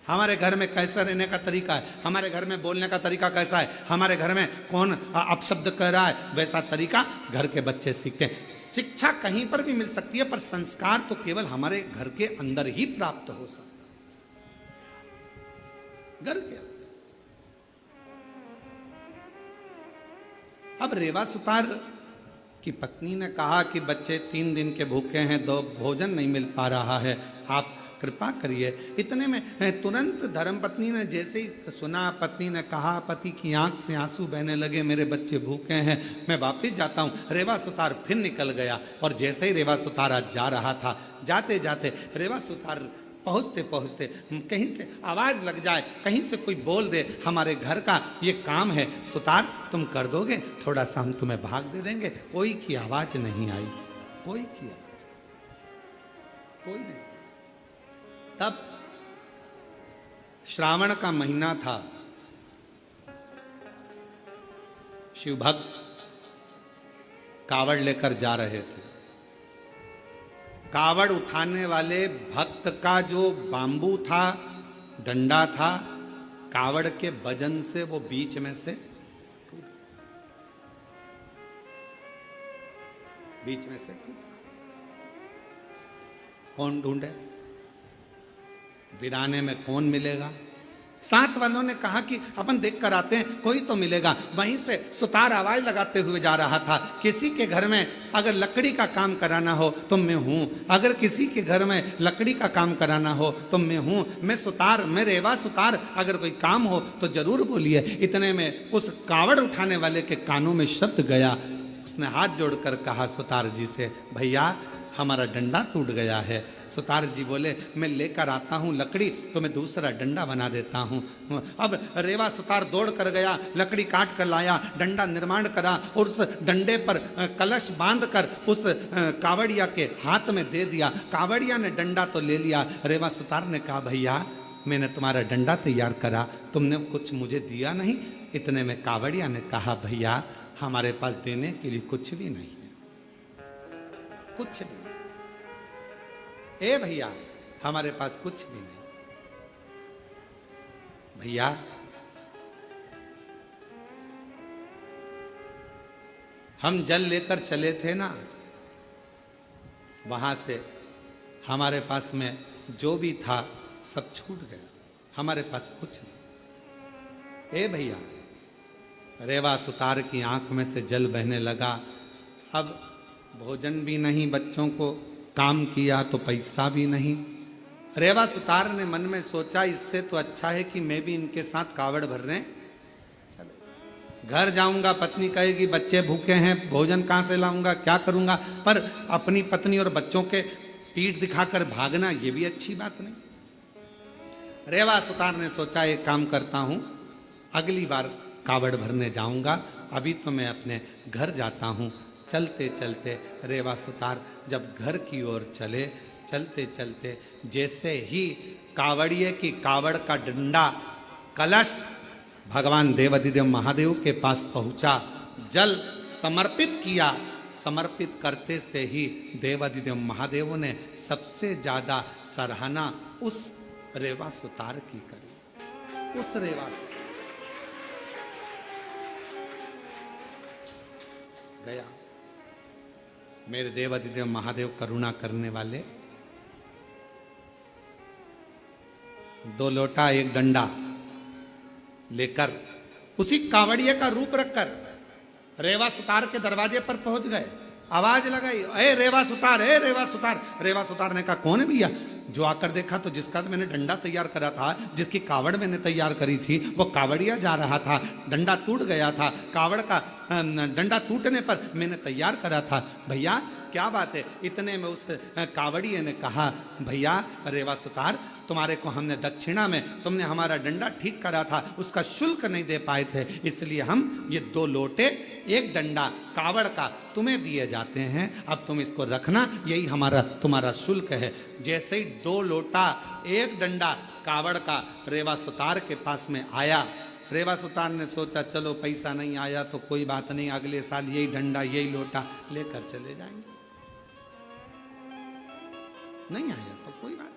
हमारे घर में कैसा रहने का तरीका है, हमारे घर में बोलने का तरीका कैसा है, हमारे घर में कौन अपशब्द कह रहा है, वैसा तरीका घर के बच्चे सीखते हैं। शिक्षा कहीं पर भी मिल सकती है, पर संस्कार तो केवल हमारे घर के अंदर ही प्राप्त हो सकता है, घर के अंदर। अब रेवा सुतार की पत्नी ने कहा कि बच्चे 3 दिन के भूखे हैं, 2 भोजन नहीं मिल पा रहा है, आप कृपा करिए। इतने में तुरंत धर्मपत्नी ने जैसे ही सुना, पत्नी ने कहा, पति की आंख से आंसू बहने लगे, मेरे बच्चे भूखे हैं, मैं वापिस जाता हूँ। रेवा सुतार फिर निकल गया और जैसे ही रेवा सुतार आज जा रहा था, जाते जाते रेवा सुतार पहुँचते पहुँचते कहीं से आवाज़ लग जाए, कहीं से कोई बोल दे हमारे घर का ये काम है सुतार तुम कर दोगे, थोड़ा सा हम तुम्हें भाग दे देंगे। कोई की आवाज़ नहीं आई, कोई की आवाज़, कोई नहीं। तब श्रावण का महीना था, शिव भक्त कावड़ लेकर जा रहे थे। कावड़ उठाने वाले भक्त का जो बांबू था, डंडा था, कावड़ के वजन से वो बीच में से कौन ढूंढे, वीराने में कौन मिलेगा। साथ वालों ने कहा कि अपन देख कर आते हैं, कोई तो मिलेगा। वहीं से सुतार आवाज लगाते हुए जा रहा था, किसी के घर में अगर लकड़ी का काम कराना हो तो मैं हूं, अगर किसी के घर में लकड़ी का काम कराना हो तो मैं हूं, मैं सुतार, मैं रेवा सुतार, अगर कोई काम हो तो जरूर बोलिए। इतने में उस कावड़ उठाने वाले के कानों में शब्द गया, उसने हाथ जोड़कर कहा सुतार जी से, भैया हमारा डंडा टूट गया है। सुतार जी बोले, मैं लेकर आता हूँ लकड़ी तो मैं दूसरा डंडा बना देता हूँ। अब रेवा सुतार दौड़ कर गया, लकड़ी काट कर लाया, डंडा निर्माण करा और उस डंडे पर कलश बांधकर उस कावड़िया के हाथ में दे दिया। कावड़िया ने डंडा तो ले लिया, रेवा सुतार ने कहा, भैया मैंने तुम्हारा डंडा तैयार करा, तुमने कुछ मुझे दिया नहीं। इतने में कावड़िया ने कहा, भैया हमारे पास देने के लिए कुछ भी नहीं है, कुछ नहीं। ए भैया हमारे पास कुछ भी नहीं। भैया हम जल लेकर चले थे ना, वहां से हमारे पास में जो भी था सब छूट गया, हमारे पास कुछ नहीं। ए भैया, रेवा सुतार की आंख में से जल बहने लगा। अब भोजन भी नहीं, बच्चों को काम किया तो पैसा भी नहीं। रेवा सुतार ने मन में सोचा, इससे तो अच्छा है कि मैं भी इनके साथ कावड़ भरने चले। घर जाऊंगा, पत्नी कहेगी बच्चे भूखे हैं, भोजन कहाँ से लाऊंगा, क्या करूंगा। पर अपनी पत्नी और बच्चों के पीठ दिखाकर भागना, ये भी अच्छी बात नहीं। रेवा सुतार ने सोचा, एक काम करता हूं, अगली बार कावड़ भरने जाऊंगा, अभी तो मैं अपने घर जाता हूं। चलते चलते रेवा सुतार जब घर की ओर चले, चलते चलते जैसे ही कावड़िए की कावड़ का डंडा कलश भगवान देवाधिदेव महादेव के पास पहुंचा, जल समर्पित किया। समर्पित करते से ही देवाधिदेव महादेव ने सबसे ज्यादा सराहना उस रेवा सुतार की करी। उस रेवा गया, मेरे देवाधिदेव महादेव करुणा करने वाले, 2 लोटा 1 डंडा लेकर उसी कावड़िए का रूप रखकर रेवा सुतार के दरवाजे पर पहुंच गए। आवाज लगाई, ए रेवा सुतार, ए रेवा सुतार। रेवा सुतार ने कहा, कौन है भैया? जो आकर देखा तो जिसका मैंने डंडा तैयार करा था, जिसकी कावड़ मैंने तैयार करी थी, वो कावड़िया जा रहा था, डंडा टूट गया था। कावड़ का डंडा टूटने पर मैंने तैयार करा था। भैया क्या बात है? इतने में उस कावड़िए ने कहा, भैया रेवा सुतार, तुम्हारे को हमने दक्षिणा में, तुमने हमारा डंडा ठीक करा था, उसका शुल्क नहीं दे पाए थे, इसलिए हम ये 2 लोटे 1 डंडा कावड़ का तुम्हें दिए जाते हैं, अब तुम इसको रखना, यही हमारा तुम्हारा शुल्क है। जैसे ही 2 लोटा 1 डंडा कावड़ का रेवा सुतार के पास में आया, रेवा सुतार ने सोचा चलो पैसा नहीं आया तो कोई बात नहीं, अगले साल यही डंडा यही लोटा लेकर चले जाएंगे। नहीं आया तो कोई बात,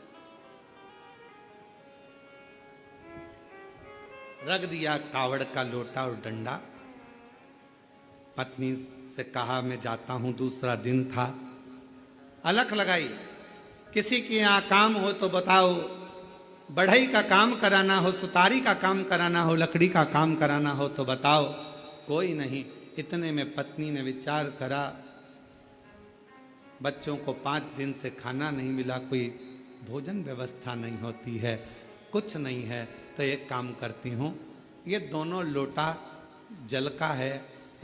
रख दिया कावड़ का लोटा और डंडा। पत्नी से कहा, मैं जाता हूं, दूसरा दिन था। अलख लगाई, किसी के यहाँ काम हो तो बताओ, बढ़ई का काम कराना हो, सुतारी का काम कराना हो, लकड़ी का काम कराना हो तो बताओ, कोई नहीं। इतने में पत्नी ने विचार करा, बच्चों को 5 दिन से खाना नहीं मिला, कोई भोजन व्यवस्था नहीं होती है, कुछ नहीं है, तो एक काम करती हूँ, ये दोनों लोटा जल का है,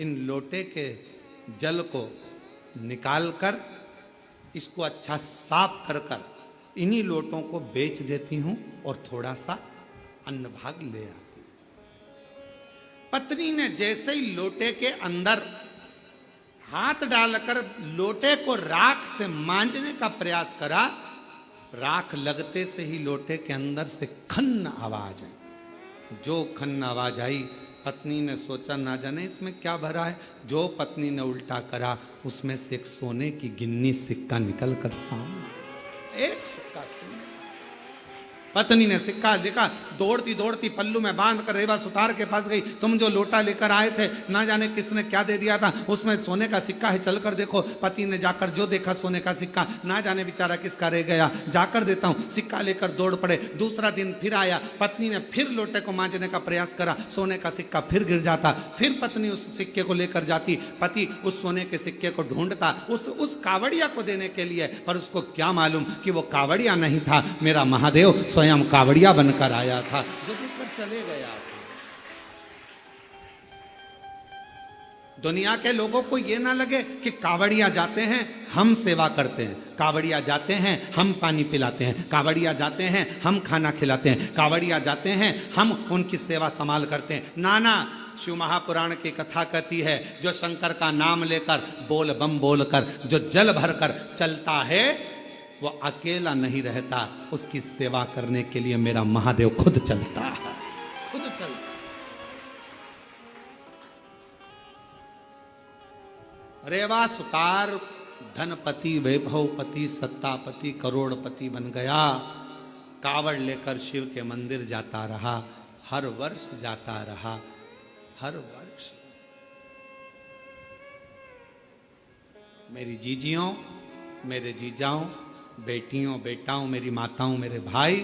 इन लोटे के जल को निकाल कर इसको अच्छा साफ कर कर इन्हीं लोटों को बेच देती हूं और थोड़ा सा अन्न भाग ले आती। पत्नी ने जैसे ही लोटे के अंदर हाथ डालकर लोटे को राख से मांजने का प्रयास करा, राख लगते से ही लोटे के अंदर से खन्न आवाज आई। जो खन्न आवाज आई, पत्नी ने सोचा ना जाने इसमें क्या भरा है। जो पत्नी ने उल्टा करा, उसमें से एक सोने की गिन्नी सिक्का निकल कर सामने, एक सिक्का सोने। पत्नी ने सिक्का देखा, दौड़ती दौड़ती पल्लू में बांध कर रेवा सुतार के पास गई। तुम जो लोटा लेकर आए थे, ना जाने किसने क्या दे दिया था, उसमें सोने का सिक्का है, चलकर देखो। पति ने जाकर जो देखा सोने का सिक्का, ना जाने बेचारा किसका रह गया, जाकर देता हूं। सिक्का लेकर दौड़ पड़े। दूसरा दिन फिर आया, पत्नी ने फिर लोटे को मांजने का प्रयास करा, सोने का सिक्का फिर गिर जाता। फिर पत्नी उस सिक्के को लेकर जाती, पति उस सोने के सिक्के को ढूंढता उस कावड़िया को देने के लिए, पर उसको क्या मालूम कि वो कावड़िया नहीं था, मेरा महादेव स्वयं कावड़िया बनकर आया था, जो देखकर चले गया। दुनिया के लोगों को ये ना लगे कि कावड़िया जाते हैं हम सेवा करते हैं, कावड़िया जाते हैं हम पानी पिलाते हैं, कावड़िया जाते हैं हम खाना खिलाते हैं, कावड़िया जाते हैं हम उनकी सेवा संभाल करते हैं। नाना, शिव महापुराण की कथा कहती है, जो शंकर का नाम लेकर बोल बम बोलकर जो जल भरकर चलता है, वो अकेला नहीं रहता, उसकी सेवा करने के लिए मेरा महादेव खुद चलता है, खुद चलता। रेवा सुतार धनपति, वैभवपति, सत्तापति, करोड़पति बन गया। कावड़ लेकर शिव के मंदिर जाता रहा, हर वर्ष जाता रहा, हर वर्ष। मेरी जीजियों, मेरे जीजाओं, बेटियों, बेटाओं, मेरी माताओं, मेरे भाई,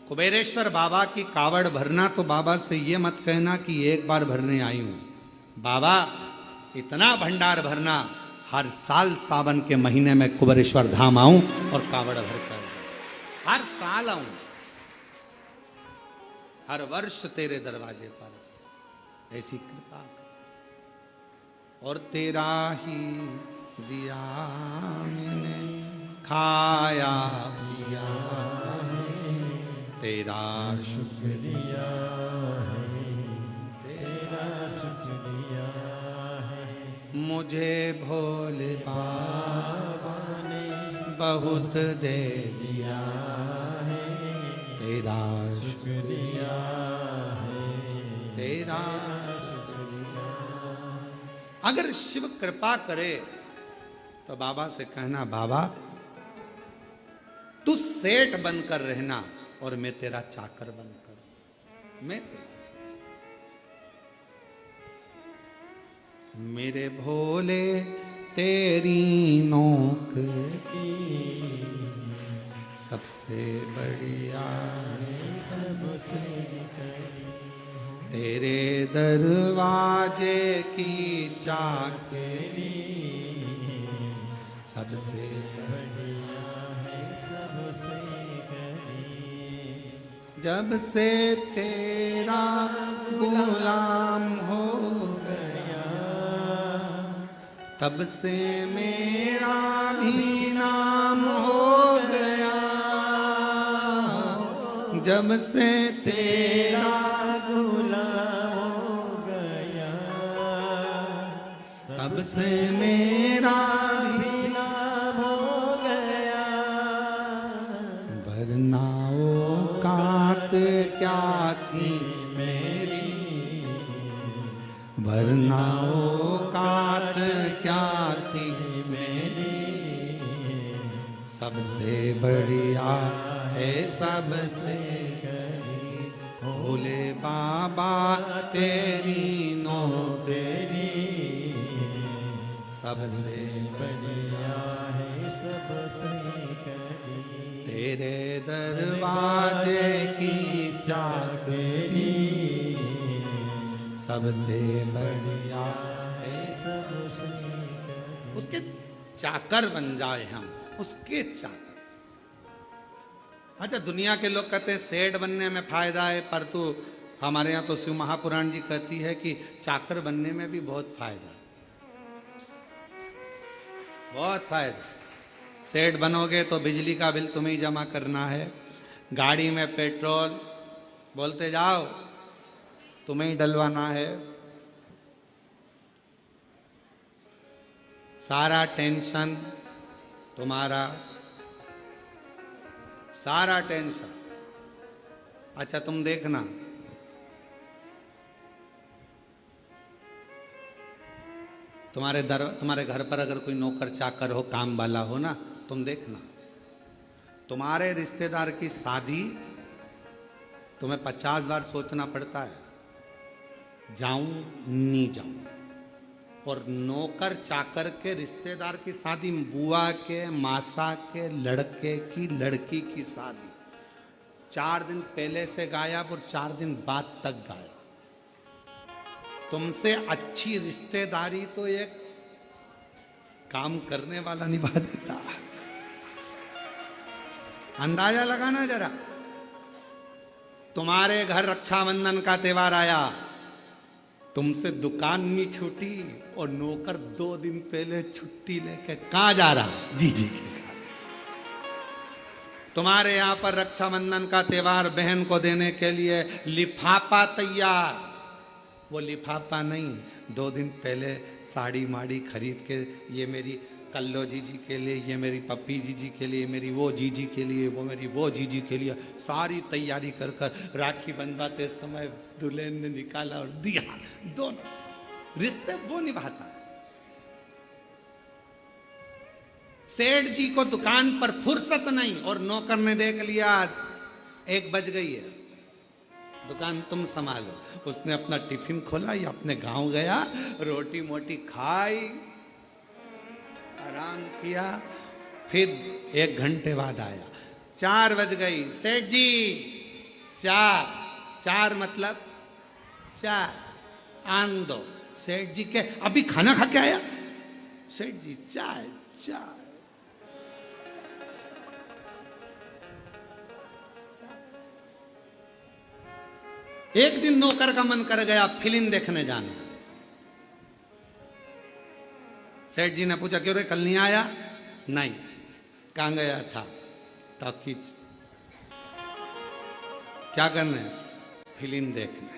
कुबेरेश्वर बाबा की कावड़ भरना तो बाबा से ये मत कहना कि एक बार भरने आई हूं। बाबा इतना भंडार भरना, हर साल सावन के महीने में कुबेरेश्वर धाम आऊं और कावड़ भरकर, हर साल आऊं, हर वर्ष तेरे दरवाजे पर, ऐसी कृपा। और तेरा ही दिया मैंने खाया पिया, तेरा शुक्रिया है, तेरा शुक्रिया है। मुझे भोले बाबा ने बहुत दे दिया है, तेरा शुक्रिया है, तेरा शुक्रिया। अगर शिव कृपा करे तो बाबा से कहना, बाबा तू सेठ बनकर रहना और मैं तेरा चाकर बनकर, मैं तेरा चाकर। मेरे भोले तेरी नौकरी सबसे बढ़िया है, सबसे तेरे दरवाजे की चाकरी सबसे बढ़िया है, सबसे करीब। जब से तेरा गुलाम हो गया, तब से मेरा भी नाम हो गया। जब से तेरा गुलाम हो गया, तब से मेरा भी नाम हो गया। वरना औकात क्या थी मेरी, वरना औकात क्या थी मेरी, सबसे बढ़िया है सबसे करीब। भोले बाबा तेरी नौकरी सबसे बढ़िया है, सबसे करीब। तेरे दरवाजे की चाकरी सबसे बढ़िया है, सबसे करीब। उसके चाकर बन जाए हम, उसके चाकर। अच्छा, दुनिया के लोग कहते हैं सेठ बनने में फायदा है, पर तो हमारे यहाँ तो शिव महापुराण जी कहती है कि चाकर बनने में भी बहुत फायदा है, बहुत फायदा। सेठ बनोगे तो बिजली का बिल तुम्हें ही जमा करना है, गाड़ी में पेट्रोल बोलते जाओ तुम्हें ही डलवाना है, सारा टेंशन तुम्हारा, सारा टेंशन। अच्छा तुम देखना, तुम्हारे घर पर अगर कोई नौकर चाकर हो, काम वाला हो ना, तुम देखना तुम्हारे रिश्तेदार की शादी तुम्हें 50 बार सोचना पड़ता है, जाऊं नहीं जाऊं। और नौकर चाकर के रिश्तेदार की शादी, बुआ के, मासा के लड़के की, लड़की की शादी 4 दिन पहले से गायब और 4 दिन बाद तक गायब। तुमसे अच्छी रिश्तेदारी तो एक काम करने वाला निभा देता। अंदाजा लगाना जरा, तुम्हारे घर रक्षाबंधन का त्योहार आया, तुमसे दुकान नहीं छूटी और नौकर 2 दिन पहले छुट्टी लेके कहां जा रहा, जी जी के घर। तुम्हारे यहां पर रक्षाबंधन का त्योहार बहन को देने के लिए लिफाफा तैयार, वो लिफाफा नहीं, 2 दिन पहले साड़ी माड़ी खरीद के, ये मेरी कल्लो जीजी के लिए, ये मेरी पप्पी जीजी के लिए, मेरी वो जीजी के लिए, वो मेरी वो जीजी के लिए, सारी तैयारी कर कर राखी बंधवाते समय दुल्हन ने निकाला और दिया। दोनों रिश्ते वो निभाता है। सेठ जी को दुकान पर फुर्सत नहीं और नौकर ने देख लिया 1 बज गई है, दुकान तुम संभालो। उसने अपना टिफिन खोला या अपने गांव गया, रोटी मोटी खाई, आराम किया, फिर 1 घंटे बाद आया, 4 बज गई, सेठ जी 4 मतलब 4 आन दो। सेठ जी के अभी खाना खा के आया, सेठ जी चाय चाय। एक दिन नौकर का मन कर गया फिल्म देखने जाने। सेठ जी ने पूछा क्यों रे, कल नहीं आया? नहीं। कहां गया था? टॉकीज। क्या करने? फिल्म देखने।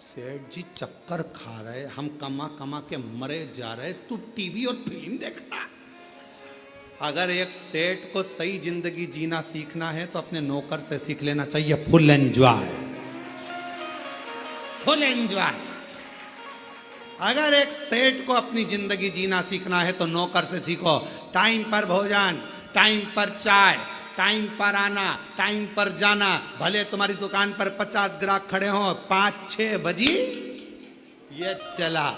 सेठ जी चक्कर खा रहे, हम कमा कमा के मरे जा रहे, तू टीवी और फिल्म देखना। अगर एक सेठ को सही जिंदगी जीना सीखना है तो अपने नौकर से सीख लेना चाहिए, फुल एंजॉय, फुल एंजॉय। अगर एक सेठ को अपनी जिंदगी जीना सीखना है तो नौकर से सीखो। टाइम पर भोजन, टाइम पर चाय, टाइम पर आना, टाइम पर जाना। भले तुम्हारी दुकान पर 50 ग्राहक खड़े हो, 5-6 बजी ये चला,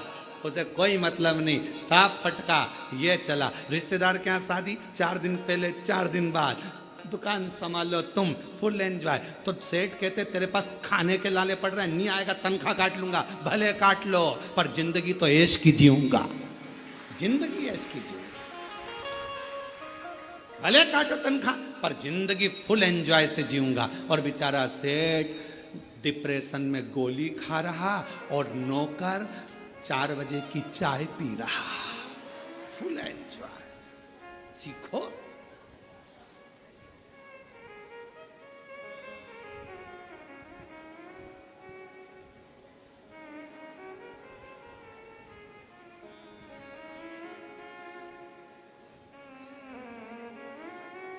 उसे कोई मतलब नहीं, साफ पटका ये चला। रिश्तेदार के यहाँ शादी, 4 दिन पहले 4 दिन बाद, दुकान संभालो तुम, फुल एंजॉय। तो सेठ कहते तेरे पास खाने के लाले पड़ रहे हैं, नहीं आएगा तनख्वाह काट लूंगा। भले काट लो, पर जिंदगी तो ऐश की जीऊंगा, जिंदगी ऐश की जीऊंगा। भले काटो तनख्वाह, पर जिंदगी फुल एंजॉय से जीऊंगा। और बेचारा सेठ डिप्रेशन में गोली खा रहा और नौकर 4 बजे की चाय पी रहा। फुल एंजॉय सीखो।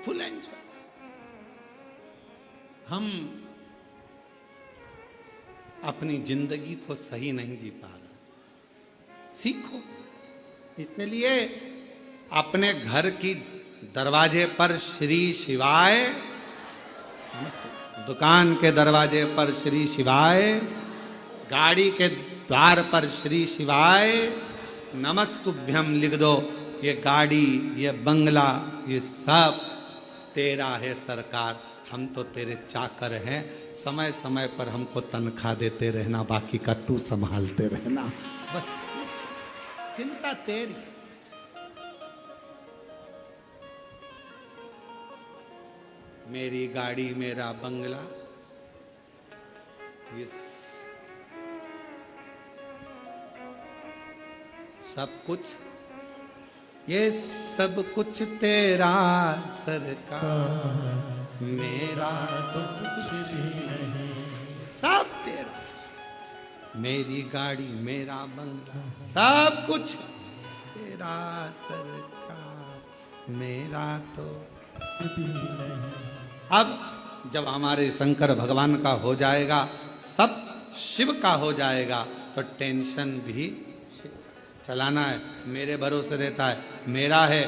Full enjoy. हम अपनी जिंदगी को सही नहीं जी पा रहे, सीखो। इसलिए अपने घर की दरवाजे पर श्री शिवाय नमस्ते, दुकान के दरवाजे पर श्री शिवाय, गाड़ी के द्वार पर श्री शिवाय नमस्तुभ्यम लिख दो। ये गाड़ी, ये बंगला, ये सब तेरा है सरकार, हम तो तेरे चाकर हैं। समय समय पर हमको तनख्वाह देते रहना, बाकी का तू संभालते रहना, बस चिंता तेरी। मेरी गाड़ी, मेरा बंगला, इस सब कुछ ये सब कुछ तेरा सरकार, मेरा तो कुछ भी नहीं, सब तेरा। मेरी गाड़ी, मेरा बंगला, सब कुछ तेरा सरकार, मेरा तो कुछ भी नहीं। अब जब हमारे शंकर भगवान का हो जाएगा, सब शिव का हो जाएगा, तो टेंशन भी चलाना है मेरे भरोसे रहता है, मेरा है,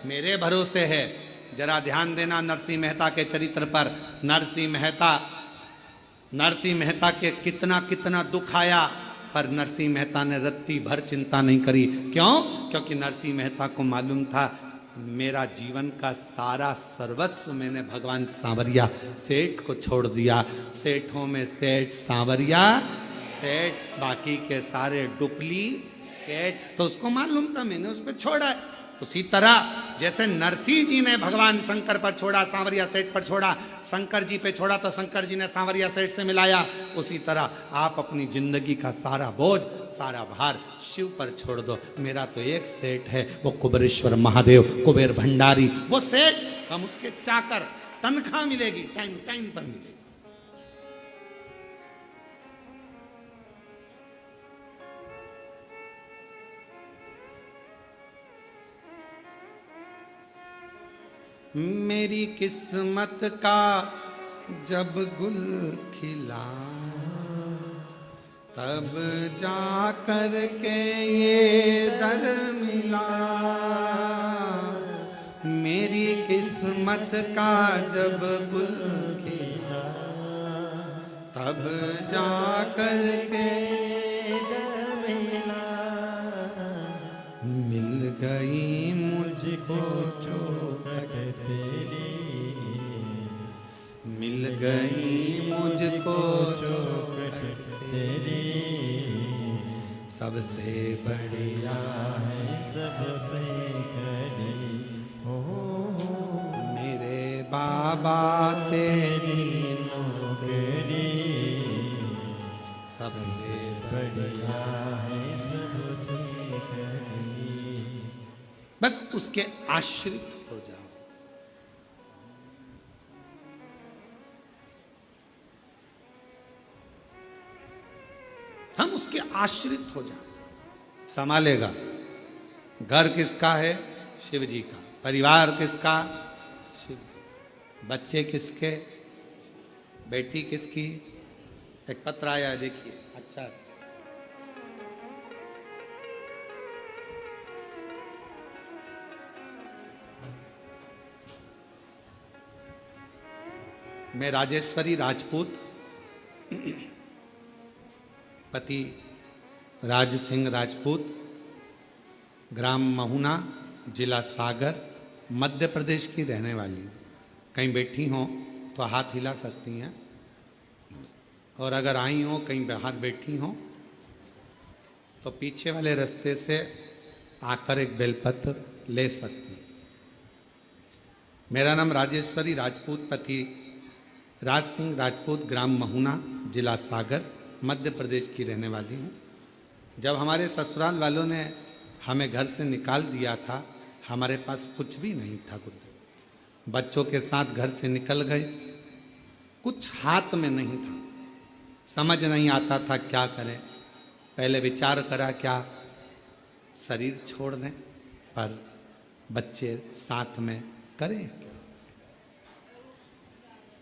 मेरे भरोसे है। जरा ध्यान देना नरसिंह मेहता के चरित्र पर। नरसिंह मेहता के कितना कितना दुख आया, पर नरसिंह मेहता ने रत्ती भर चिंता नहीं करी। क्यों? क्योंकि नरसिंह मेहता को मालूम था मेरा जीवन का सारा सर्वस्व मैंने भगवान सांवरिया सेठ को छोड़ दिया। सेठों में सेठ सांवरिया सेठ, बाकी के सारे डुप्लीकेट। तो उसको मालूम था मैंने उस पर छोड़ा है। उसी तरह जैसे नरसिंह जी ने भगवान शंकर पर छोड़ा, सांवरिया सेठ पर छोड़ा, शंकर जी पे छोड़ा तो शंकर जी ने सांवरिया सेठ से मिलाया, उसी तरह आप अपनी जिंदगी का सारा बोझ, सारा भार शिव पर छोड़ दो। मेरा तो एक सेठ है, वो कुबेरेश्वर महादेव, कुबेर भंडारी। वो सेठ, हम उसके चाकर, तनख्वाह मिलेगी, टाइम टाइम पर मिलेगी। मेरी किस्मत का जब गुल खिला, तब जा कर के ये दर मिला। मेरी किस्मत का जब गुल खिला, तब जा कर के दर मिला। मिल गई मुझको चौखट तेरी, मिल गई मुझको चौखट तेरी। सबसे बढ़िया है सबसे कड़ी, हो मेरे बाबा तेरी नौकरी। सबसे बढ़िया है सबसे कड़ी। बस उसके आश्रित हो जाओ। हम उसके आश्रित हो जाओ, संभालेगा। घर किसका है? शिव जी का। परिवार किसका? शिव जी। बच्चे किसके? बेटी किसकी? एक पत्र आया है, देखिए। अच्छा, मैं राजेश्वरी राजपूत, पति राज सिंह राजपूत, ग्राम महुना, जिला सागर, मध्य प्रदेश की रहने वाली हूँ। कहीं बैठी हों तो हाथ हिला सकती हैं, और अगर आई हो कहीं बाहर बैठी हों तो पीछे वाले रास्ते से आकर एक बेलपत्र ले सकती हैं। मेरा नाम राजेश्वरी राजपूत, पति राज सिंह राजपूत, ग्राम महुना, जिला सागर, मध्य प्रदेश की रहने वाली हूँ। जब हमारे ससुराल वालों ने हमें घर से निकाल दिया था, हमारे पास कुछ भी नहीं था। गुड्डे बच्चों के साथ घर से निकल गए, कुछ हाथ में नहीं था, समझ नहीं आता था क्या करें। पहले विचार करा क्या शरीर छोड़ दें, पर बच्चे साथ में करें क्या।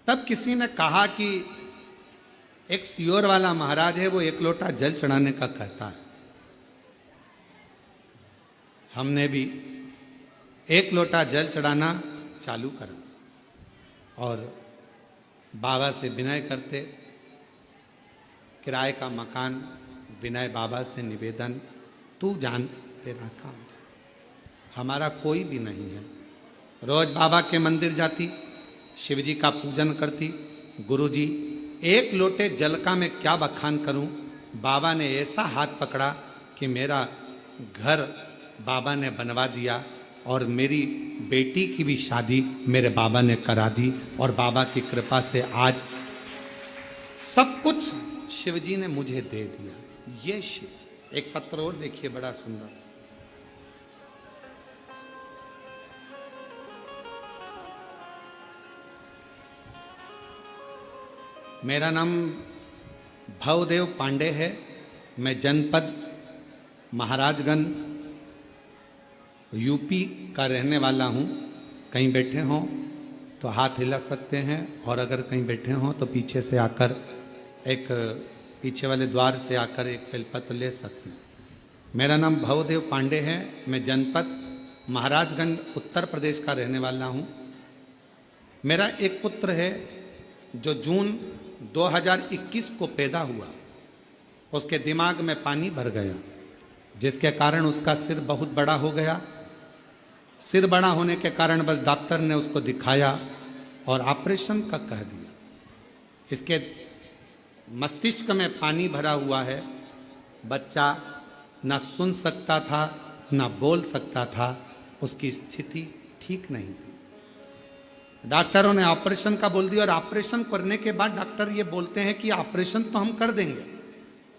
तब किसी ने कहा कि एक सियोर वाला महाराज है, वो एक लोटा जल चढ़ाने का कहता है। हमने भी एक लोटा जल चढ़ाना चालू करा और बाबा से विनय करते। किराए का मकान, विनय बाबा से निवेदन, तू जान तेरा काम, हमारा कोई भी नहीं है। रोज बाबा के मंदिर जाती, शिव जी का पूजन करती। गुरुजी, एक लोटे जल का मैं क्या बखान करूं। बाबा ने ऐसा हाथ पकड़ा कि मेरा घर बाबा ने बनवा दिया, और मेरी बेटी की भी शादी मेरे बाबा ने करा दी। और बाबा की कृपा से आज सब कुछ शिव जी ने मुझे दे दिया। ये शिव। एक पत्र और देखिए, बड़ा सुंदर। मेरा नाम भवदेव पांडे है। मैं जनपद महाराजगंज यूपी का रहने वाला हूँ। कहीं बैठे हों तो हाथ हिला सकते हैं, और अगर कहीं बैठे हों तो पीछे से आकर एक पीछे वाले द्वार से आकर एक बेलपत्र ले सकते हैं। मेरा नाम भवदेव पांडे है। मैं जनपद महाराजगंज उत्तर प्रदेश का रहने वाला हूँ। मेरा एक पुत्र है जो जून 2021 को पैदा हुआ। उसके दिमाग में पानी भर गया, जिसके कारण उसका सिर बहुत बड़ा हो गया। सिर बड़ा होने के कारण बस डॉक्टर ने उसको दिखाया और ऑपरेशन का कह दिया। इसके मस्तिष्क में पानी भरा हुआ है। बच्चा ना सुन सकता था, ना बोल सकता था। उसकी स्थिति ठीक नहीं थी। डॉक्टरों ने ऑपरेशन का बोल दिया, और ऑपरेशन करने के बाद डॉक्टर ये बोलते हैं कि ऑपरेशन तो हम कर देंगे,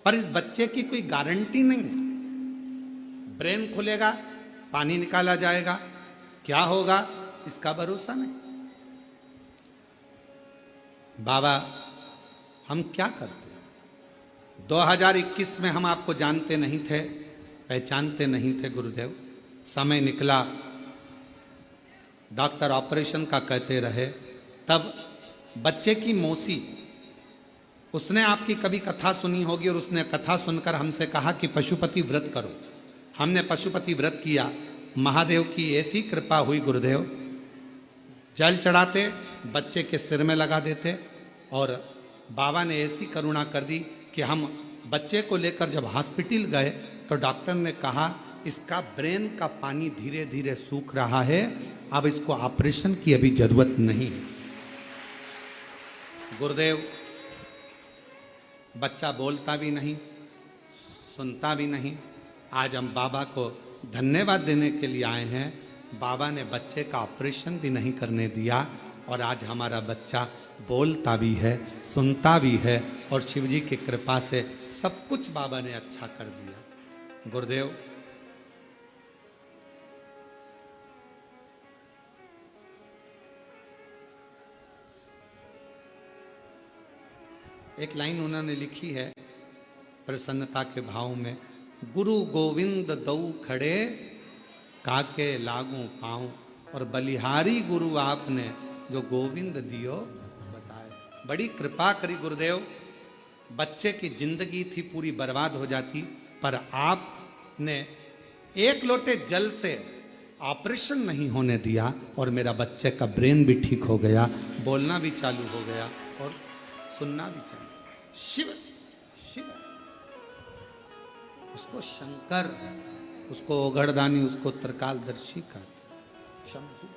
पर इस बच्चे की कोई गारंटी नहीं है। ब्रेन खुलेगा, पानी निकाला जाएगा, क्या होगा इसका भरोसा नहीं। बाबा, हम क्या करते हैं? 2021 में हम आपको जानते नहीं थे, पहचानते नहीं थे गुरुदेव। समय निकला, डॉक्टर ऑपरेशन का कहते रहे। तब बच्चे की मौसी, उसने आपकी कभी कथा सुनी होगी, और उसने कथा सुनकर हमसे कहा कि पशुपति व्रत करो। हमने पशुपति व्रत किया। महादेव की ऐसी कृपा हुई गुरुदेव, जल चढ़ाते, बच्चे के सिर में लगा देते, और बाबा ने ऐसी करुणा कर दी कि हम बच्चे को लेकर जब हॉस्पिटल गए तो डॉक्टर ने कहा इसका ब्रेन का पानी धीरे धीरे सूख रहा है, अब इसको ऑपरेशन की अभी जरूरत नहीं है। गुरुदेव, बच्चा बोलता भी नहीं, सुनता भी नहीं। आज हम बाबा को धन्यवाद देने के लिए आए हैं। बाबा ने बच्चे का ऑपरेशन भी नहीं करने दिया, और आज हमारा बच्चा बोलता भी है, सुनता भी है, और शिवजी की कृपा से सब कुछ बाबा ने अच्छा कर दिया। गुरुदेव, एक लाइन उन्होंने लिखी है प्रसन्नता के भाव में, गुरु गोविंद दऊ खड़े काके लागू पाऊं, और बलिहारी गुरु आपने जो गोविंद दियो बताए। बड़ी कृपा करी गुरुदेव। बच्चे की जिंदगी थी पूरी बर्बाद हो जाती, पर आपने एक लोटे जल से ऑपरेशन नहीं होने दिया, और मेरा बच्चे का ब्रेन भी ठीक हो गया, बोलना भी चालू हो गया और सुनना भी चालू। शिव शिव, उसको शंकर, उसको ओघड़दानी, उसको त्रिकालदर्शी कहते, शंभु।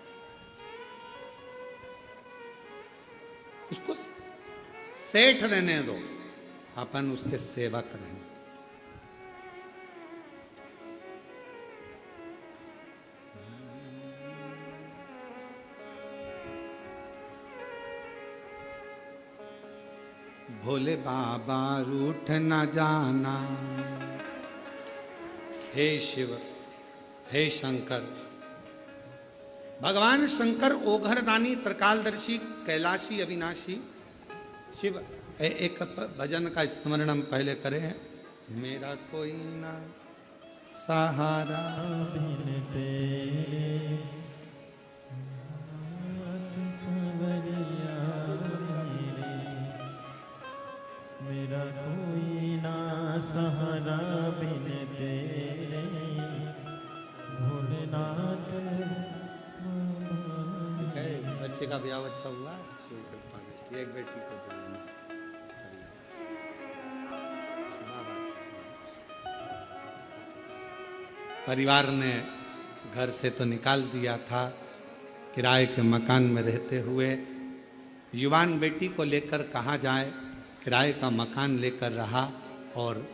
उसको सेठ रहने दो, अपन उसके सेवा करेंगे। भोले बाबा रूठ न जाना, हे शिव हे शंकर। भगवान शंकर ओघरदानी, त्रिकालदर्शी, कैलाशी, अविनाशी शिव। एक भजन का स्मरण हम पहले करें। मेरा कोई ना सहारा बिन तेरे, मेरा कोई ना सहारा बिन तेरे, भोलेनाथ। बच्चे का ब्याह अच्छा हुआ, एक बेटी को परिवार ने घर से तो निकाल दिया था। किराए के मकान में रहते हुए युवान बेटी को लेकर कहाँ जाए, किराए का मकान लेकर रहा, और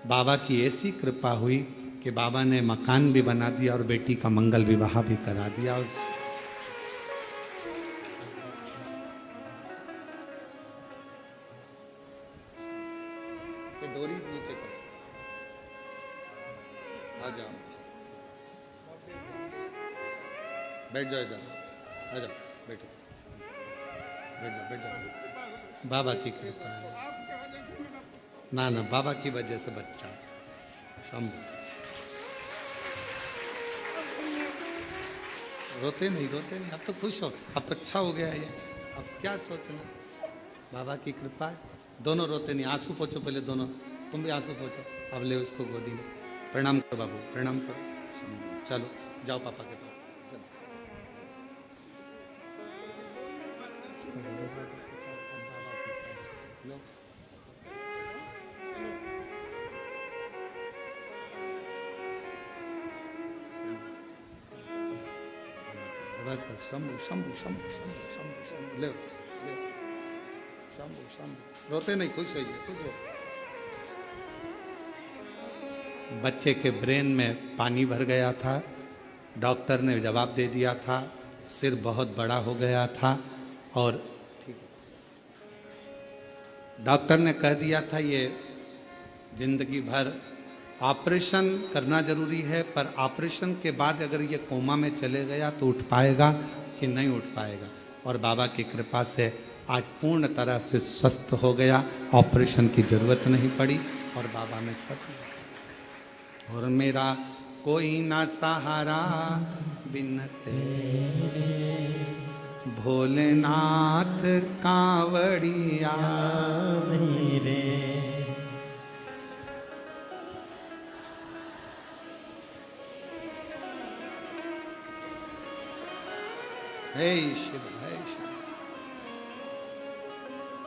बाबा की ऐसी कृपा हुई कि बाबा ने मकान भी बना दिया और बेटी का मंगल विवाह भी करा दिया। और डोरी नीचे कर, आ जाओ, बैठ जाओ, इधर आ जाओ, बैठो। बैठ जाओ बैठ जाओ। बाबा की कृपा है। ना ना बाबा की वजह से बच्चा शंभू। रोते नहीं अब तो खुश हो, अब तो अच्छा हो गया ये, अब क्या सोचना, बाबा की कृपा है। दोनों रोते नहीं, आंसू पोछो पहले दोनों, तुम भी आंसू पोछो। अब ले उसको गोदी में, प्रणाम करो बाबू, प्रणाम करो। चलो जाओ पापा के पास। बस बस शंभू शंभू शंभू शंभू शंभू शंभू ले ले शंभू शंभू। रोते नहीं, खुश होइए, खुश हो। बच्चे के ब्रेन में पानी भर गया था, डॉक्टर ने जवाब दे दिया था, सिर बहुत बड़ा हो गया था और डॉक्टर ने कह दिया था ये जिंदगी भर ऑपरेशन करना जरूरी है, पर ऑपरेशन के बाद अगर ये कोमा में चले गया तो उठ पाएगा कि नहीं उठ पाएगा। और बाबा की कृपा से आज पूर्ण तरह से स्वस्थ हो गया, ऑपरेशन की जरूरत नहीं पड़ी और बाबा ने कर दिया। और मेरा कोई ना सहारा बिन तेरे, भोलेनाथ कांवड़िया मेरे। हे शिव हे शिव।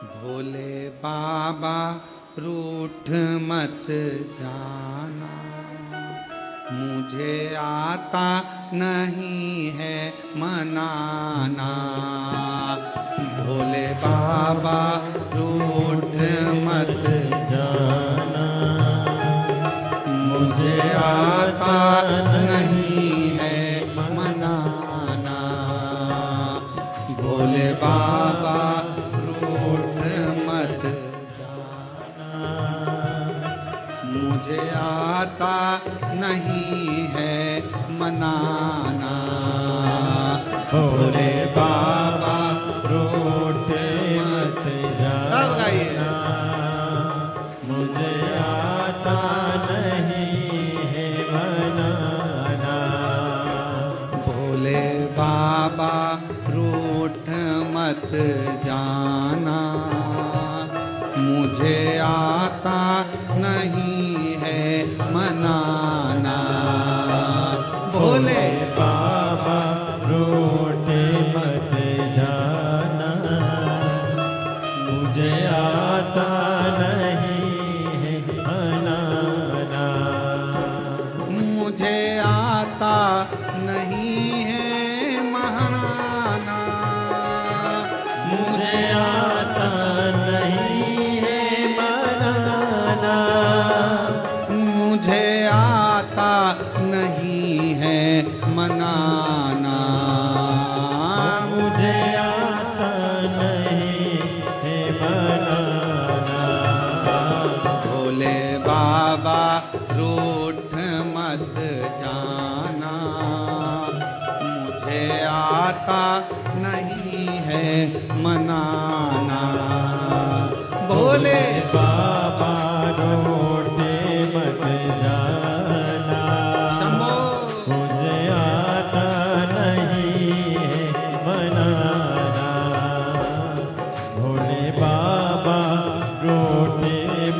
भोले बाबा रूठ मत जाना, मुझे आता नहीं है मनाना। भोले बाबा रूठ मत जाना, मुझे आता नहीं है मनाना। भोले बाबा रूठ मत जाना, मुझे आता नहीं है मनाना। भोले बाबा रूठ मत जाना, मुझे आता नहीं है मनाना। भोले बाबा रूठ मत जाना, मुझे आता नहीं है मनाना। भोले बाबा रूठ मत जाना, मुझे आता नहीं है मनाना। मुझे आता नहीं है महाना, मुझे आता नहीं है मनाना। मुझे आता नहीं है मनाना। मुझे आता नहीं है मनाना। भोले बाबा रूठ मत जाना, मुझे आता नहीं है मनाना। भोले बाबा रूठ मत जाना, शंभो। मुझे आता नहीं है मनाना। भोले बाबा रूठ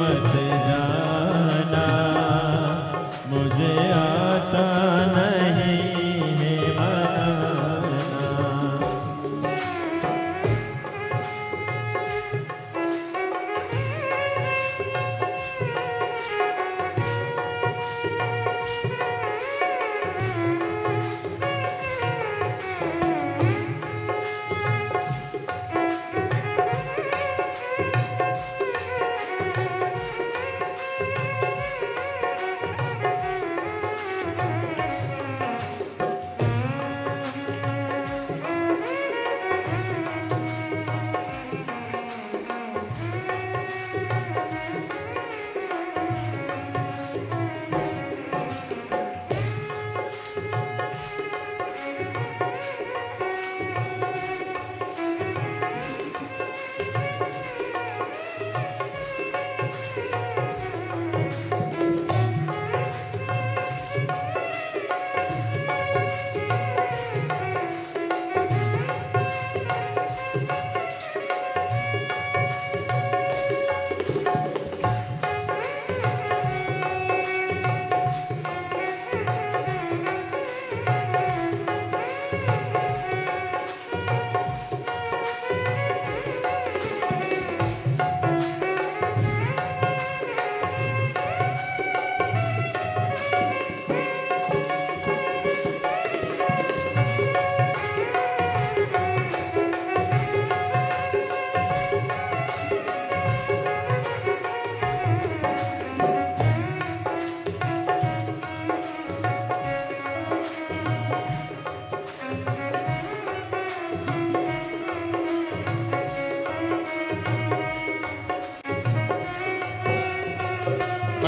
मत जाना, मुझे आता नहीं है मनाना।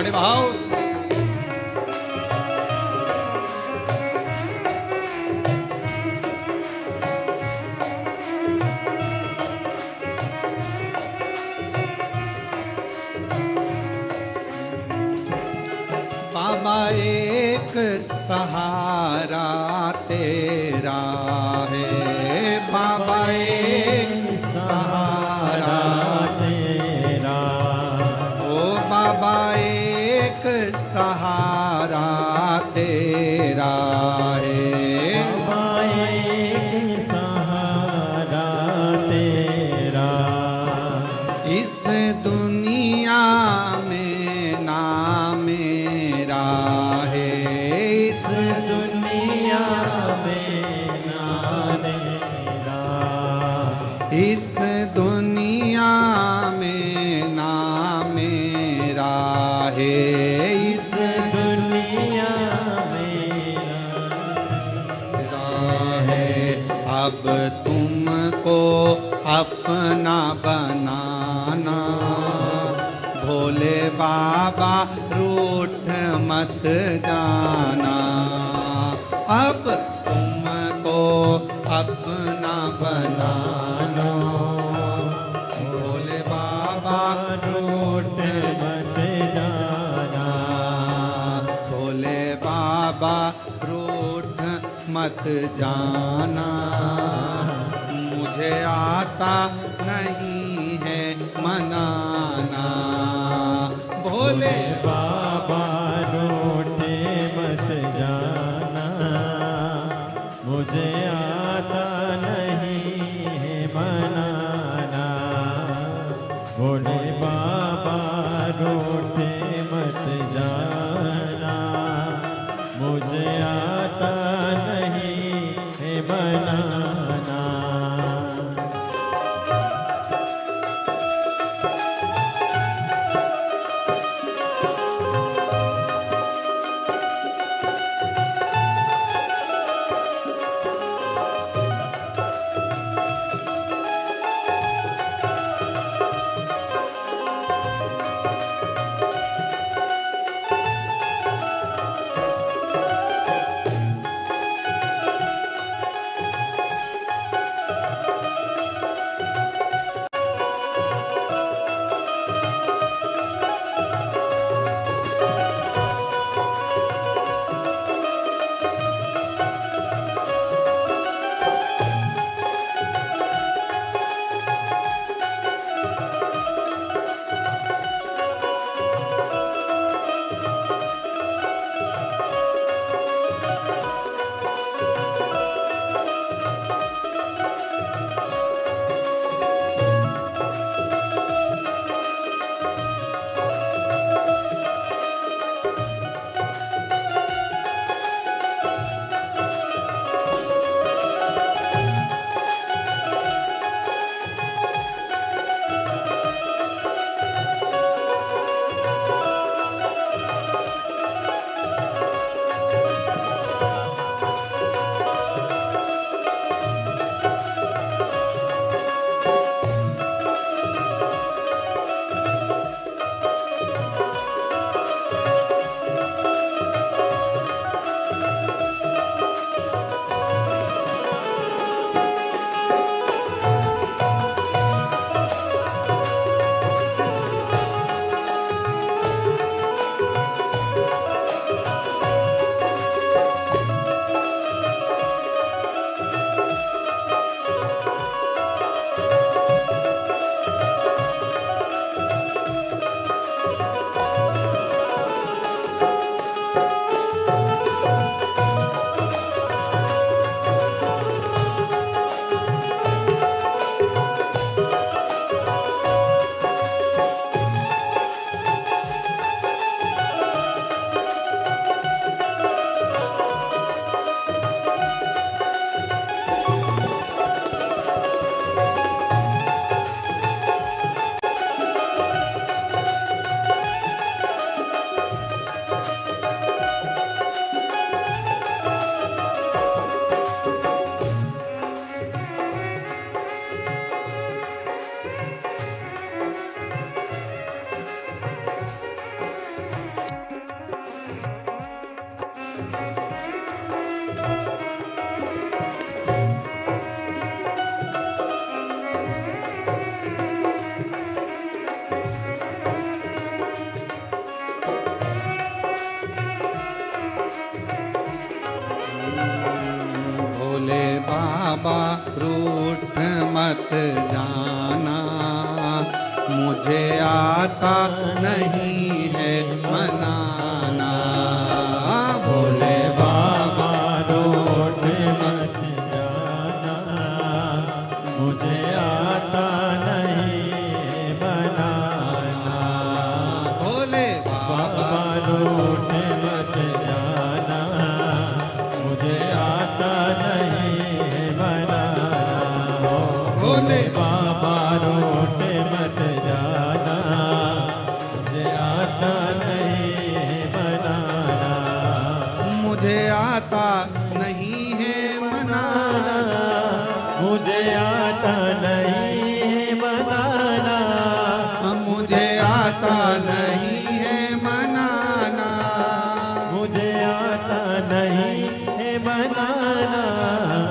बड़े भाव से। बाबा एक सहारा तेरा है, बाबा एक सहारा तेरा, ओ बाबा एक सहारा तेरा है, बाबा एक सहारा तेरा, इस दुनिया में ना मेरा है, इस दुनिया में ना मेरा, इस दुनिया में ना मेरा है, इस दुनिया में मेरा है। अब तुमको अपना बनाना, भोले बाबा रूठ मत जाना। अब तुमको अपना बना लो, भोले बाबा रूठ मत जाना, भोले बाबा रूठ मत जाना। मुझे आता नहीं है मनाना, भोले बाबा रूठे मत जाना, मुझे आता नहीं है मनाना, भोले बाबा रूठे मत जाना, मुझे आता नहीं है मनाना। जाना, मुझे आता नहीं है मनाना। भोले बाबा रूठ मत जाना, मुझे आता नहीं बनाना। भोले बाबा रूठ मत जाना, मुझे आता नहीं बनाना। भोले बाबा रूठ मत जाना, मुझे आता नहीं बनाना। मुझे आता नहीं है मनाना, मुझे आता नहीं बनाना। मुझे आता नहीं है मनाना। मुझे आता नहीं है बनाना।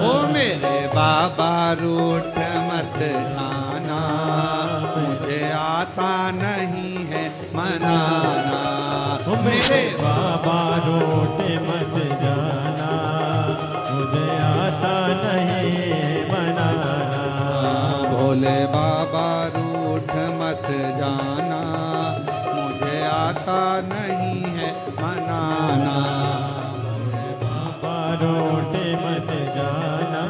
ओ मेरे बाबा रूठ मत जाना, मुझे आता नहीं है मनाना। मेरे बाबा रूठ मत जाना, मुझे आता नहीं बनाना। भोले बाबा रूठ मत जाना, मुझे आता नहीं है मनाना। बाबा रूठ मत जाना,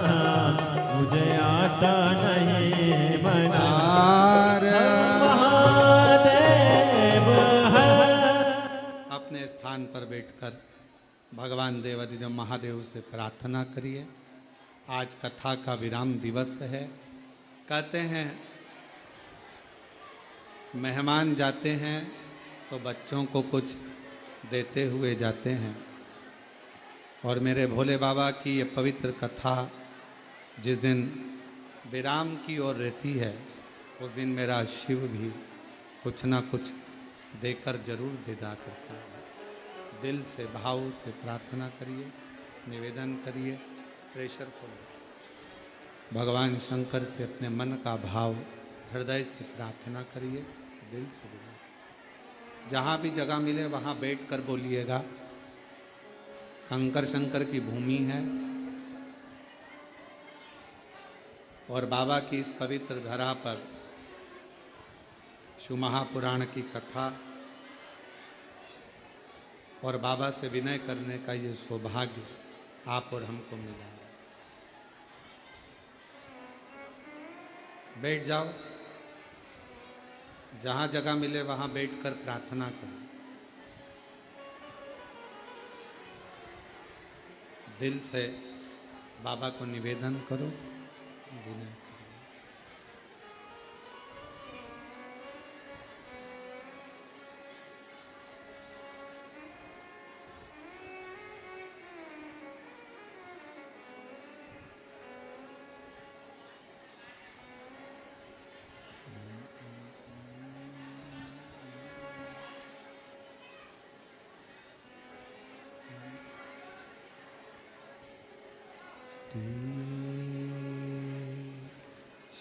मुझे आता नहीं बनाना। महादेव हर। अपने स्थान पर बैठकर भगवान देवाधिदेव महादेव से प्रार्थना करिए। आज कथा का विराम दिवस है। कहते हैं मेहमान जाते हैं तो बच्चों को कुछ देते हुए जाते हैं, और मेरे भोले बाबा की ये पवित्र कथा जिस दिन विराम की ओर रहती है, उस दिन मेरा शिव भी कुछ ना कुछ देकर जरूर विदा करता है। दिल से भाव से प्रार्थना करिए, निवेदन करिए, प्रेशर को भगवान शंकर से अपने मन का भाव हृदय से प्रार्थना करिए, दिल से विदा। जहाँ भी जगह मिले वहाँ बैठकर बोलिएगा। कंकर शंकर की भूमि है और बाबा की इस पवित्र धरा पर शिव महापुराण की कथा और बाबा से विनय करने का ये सौभाग्य आप और हमको मिला है। बैठ जाओ, जहाँ जगह मिले वहाँ बैठकर प्रार्थना करो। दिल से बाबा को निवेदन करो, विनय करो।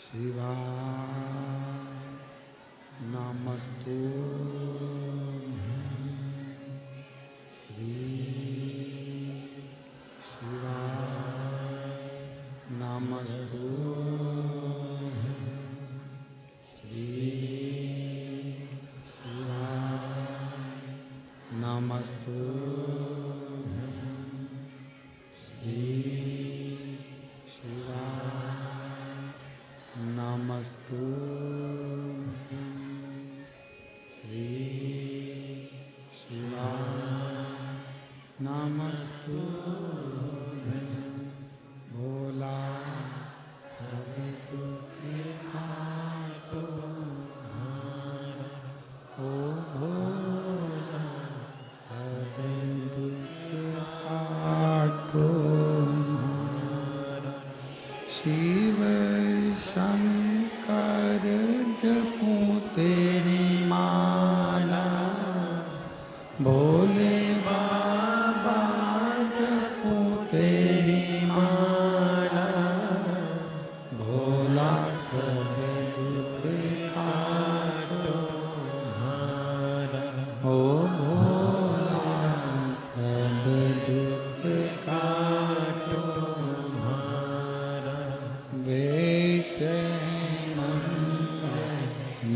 शिवाय नमस्तुभ्यं। श्री शिवाय नमस्तुभ्यं। श्री शिवाय नमस्तुभ्यं। श्री नमस्तुभ्यं। श्री शिवाय नमस्तुभ्यं। भोला सभी तुझे हाथों हारा, ओ भोला सभी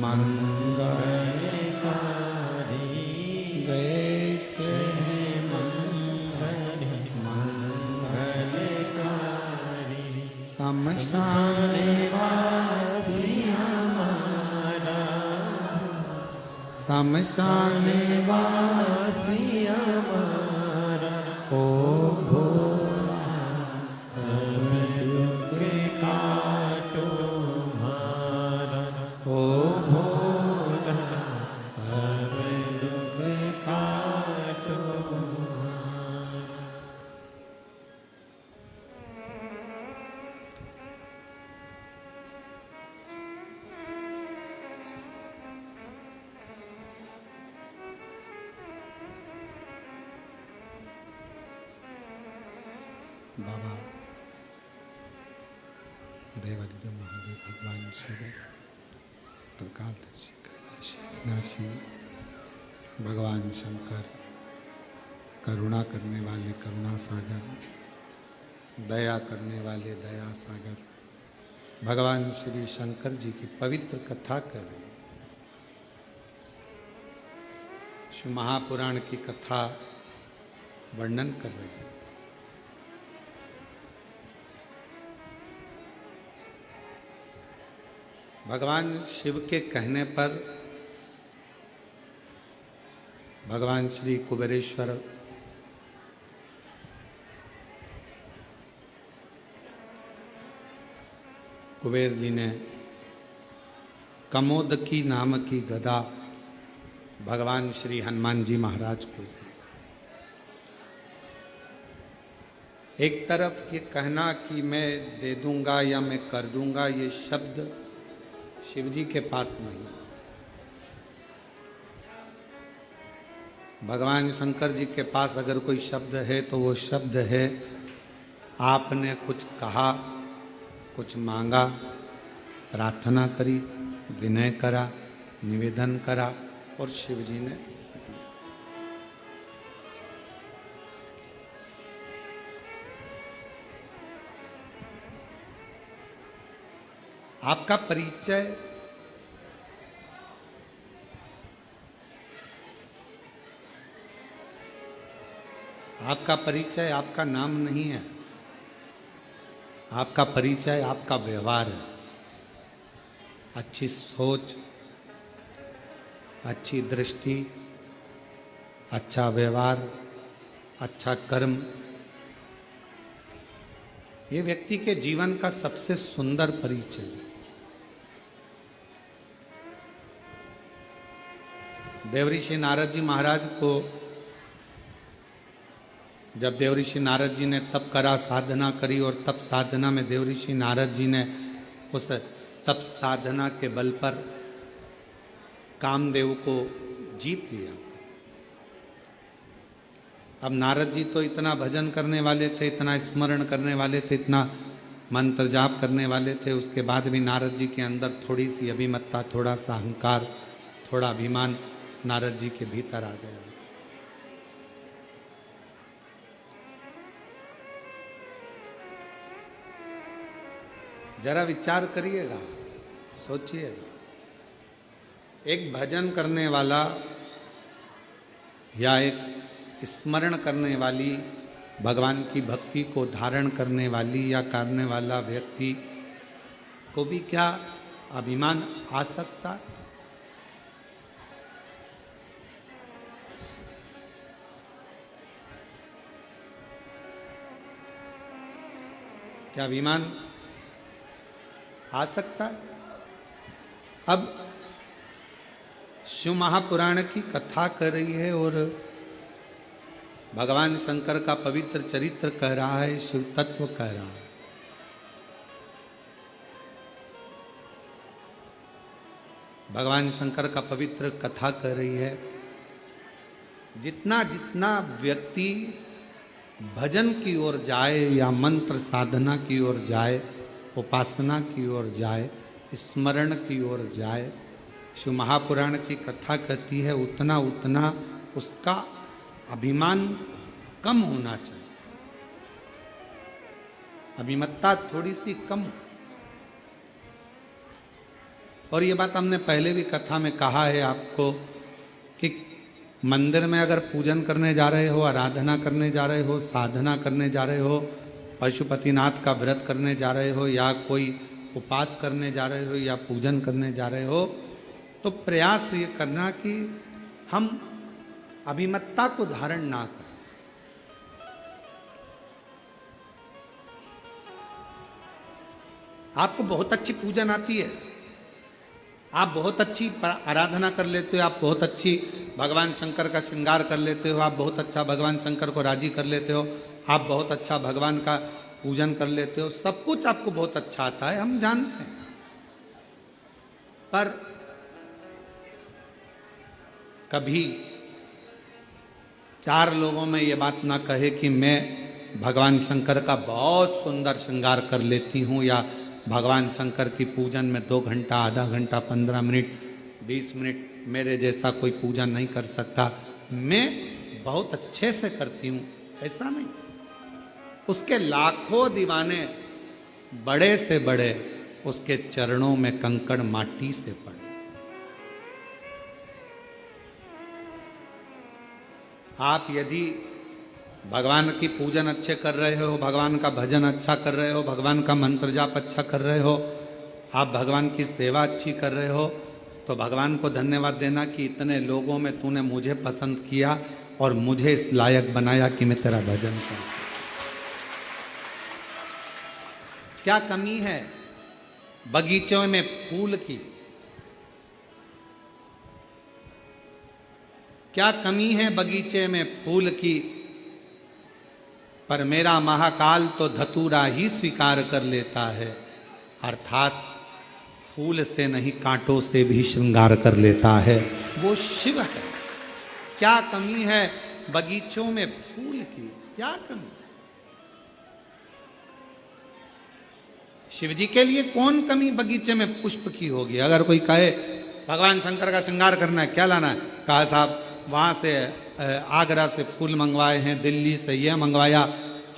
मंगलकारी वैसे मंगलकारी शमशानवासी हमारा शमशानवासी हमारा ओ भोला सब दुख काटो हमारा ओ भोला सब दुख काटो बाबा देवादिदेव महादेव भगवान शिव त्रिकालदर्शी कैलाशी विनाशी भगवान शंकर करुणा करने वाले करुणा सागर दया करने वाले दया सागर भगवान श्री शंकर जी की पवित्र कथा कर रहे हैं। शिव महापुराण की कथा वर्णन कर रहे हैं। भगवान शिव के कहने पर भगवान श्री कुबेरेश्वर कुबेर जी ने कमोदकी नाम की गदा भगवान श्री हनुमान जी महाराज को दी। एक तरफ ये कहना कि मैं दे दूंगा या मैं कर दूंगा, ये शब्द शिव जी के पास नहीं। भगवान शंकर जी के पास अगर कोई शब्द है तो वो शब्द है आपने कुछ कहा, कुछ मांगा, प्रार्थना करी, विनय करा, निवेदन करा और शिव जी ने दिया। आपका परिचय आपका नाम नहीं है, आपका परिचय आपका व्यवहार है। अच्छी सोच, अच्छी दृष्टि, अच्छा व्यवहार, अच्छा कर्म, ये व्यक्ति के जीवन का सबसे सुंदर परिचय है। देवऋषि नारद जी महाराज को जब देवऋषि नारद जी ने तप करा, साधना करी और तप साधना में देवऋषि नारद जी ने उस तप साधना के बल पर कामदेव को जीत लिया। अब नारद जी तो इतना भजन करने वाले थे, इतना स्मरण करने वाले थे, इतना मंत्र जाप करने वाले थे, उसके बाद भी नारद जी के अंदर थोड़ी सी अभिमत्ता, थोड़ा सा अहंकार, थोड़ा अभिमान नारद जी के भीतर आ गया। जरा विचार करिएगा, सोचिएगा। एक भजन करने वाला या एक स्मरण करने वाली, भगवान की भक्ति को धारण करने वाली या करने वाला व्यक्ति को भी क्या अभिमान आ सकता है? क्या अभिमान आ सकता है? अब शिव महापुराण की कथा कर रही है और भगवान शंकर का पवित्र चरित्र कह रहा है, शिव तत्व कह रहा है। भगवान शंकर का पवित्र कथा कर रही है। जितना जितना व्यक्ति भजन की ओर जाए या मंत्र साधना की ओर जाए, उपासना की ओर जाए, स्मरण की ओर जाए, शिव महापुराण की कथा कहती है उतना उतना उसका अभिमान कम होना चाहिए, अभिमत्ता थोड़ी सी कम। और ये बात हमने पहले भी कथा में कहा है आपको कि मंदिर में अगर पूजन करने जा रहे हो, आराधना करने जा रहे हो, साधना करने जा रहे हो, पशुपतिनाथ का व्रत करने जा रहे हो, या कोई उपास करने जा रहे हो, या पूजन करने जा रहे हो, तो प्रयास ये करना कि हम अभिमत्ता को धारण ना करें। आपको बहुत अच्छी पूजन आती है, आप बहुत अच्छी आराधना कर लेते हो, आप बहुत अच्छी भगवान शंकर का श्रृंगार कर लेते हो, आप बहुत अच्छा भगवान शंकर को राजी कर लेते हो, आप बहुत अच्छा भगवान का पूजन कर लेते हो, सब कुछ आपको बहुत अच्छा आता है, हम जानते हैं। पर कभी 4 लोगों में ये बात ना कहे कि मैं भगवान शंकर का बहुत सुंदर श्रृंगार कर लेती हूँ, या भगवान शंकर की पूजन में 2 घंटा, आधा घंटा, 15 मिनट, 20 मिनट मेरे जैसा कोई पूजन नहीं कर सकता, मैं बहुत अच्छे से करती हूँ, ऐसा नहीं। उसके लाखों दीवाने बड़े से बड़े उसके चरणों में कंकड़ माटी से पड़े। आप यदि भगवान की पूजन अच्छे कर रहे हो, भगवान का भजन अच्छा कर रहे हो, भगवान का मंत्र जाप अच्छा कर रहे हो, आप भगवान की सेवा अच्छी कर रहे हो, तो भगवान को धन्यवाद देना कि इतने लोगों में तूने मुझे पसंद किया और मुझे इस लायक बनाया कि मैं तेरा भजन कर सकूं। क्या कमी है बगीचों में फूल की? क्या कमी है बगीचे में फूल की? पर मेरा महाकाल तो धतूरा ही स्वीकार कर लेता है, अर्थात फूल से नहीं कांटों से भी श्रृंगार कर लेता है, वो शिव है। क्या कमी है बगीचों में फूल की? क्या कमी? शिव जी के लिए कौन कमी बगीचे में पुष्प की होगी? अगर कोई कहे भगवान शंकर का श्रृंगार करना है, क्या लाना है? कहा साहब वहाँ से आगरा से फूल मंगवाए हैं, दिल्ली से ये मंगवाया,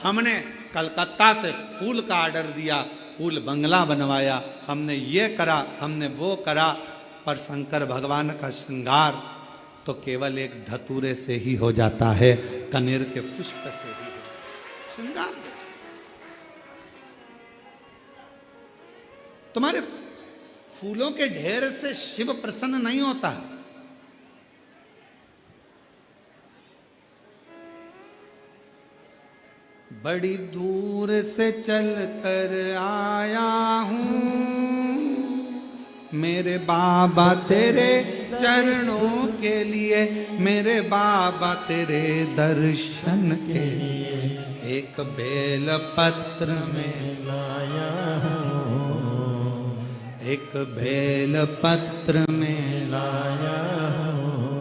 हमने कलकत्ता से फूल का ऑर्डर दिया, फूल बंगला बनवाया, हमने ये करा, हमने वो करा। पर शंकर भगवान का श्रृंगार तो केवल एक धतूरे से ही हो जाता है, कनेर के पुष्प से ही श्रृंगार। तुम्हारे फूलों के ढेर से शिव प्रसन्न नहीं होता है। बड़ी दूर से चल कर आया हूँ मेरे बाबा तेरे चरणों के लिए, मेरे बाबा तेरे दर्शन के लिए, एक बेल पत्र में लाया हूँ, एक बेल पत्र में लाया हूँ,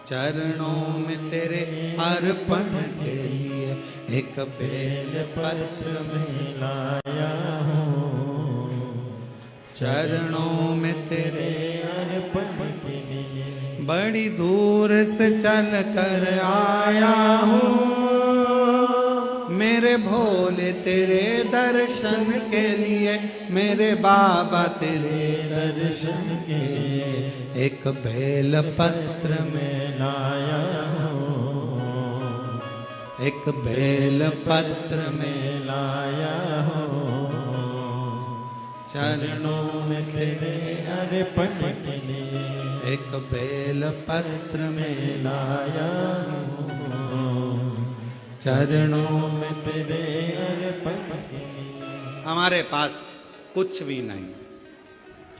चरणों में तेरे अर्पण के लिए, एक बेल पत्र में लाया हूँ, चरणों में तेरे अर्पण के लिए। बड़ी दूर से चल कर आया हूँ मेरे भोले तेरे दर्शन के लिए, मेरे बाबा तेरे दर्शन के लिए, एक बेल पत्र में लाया हूँ, एक बेल पत्र में लाया हूँ, चरणों में तेरे अर्पण के लिए, एक बेल पत्र में लाया हूँ, चरणों में तेरे अर्पण के लिए। हमारे पास कुछ भी नहीं,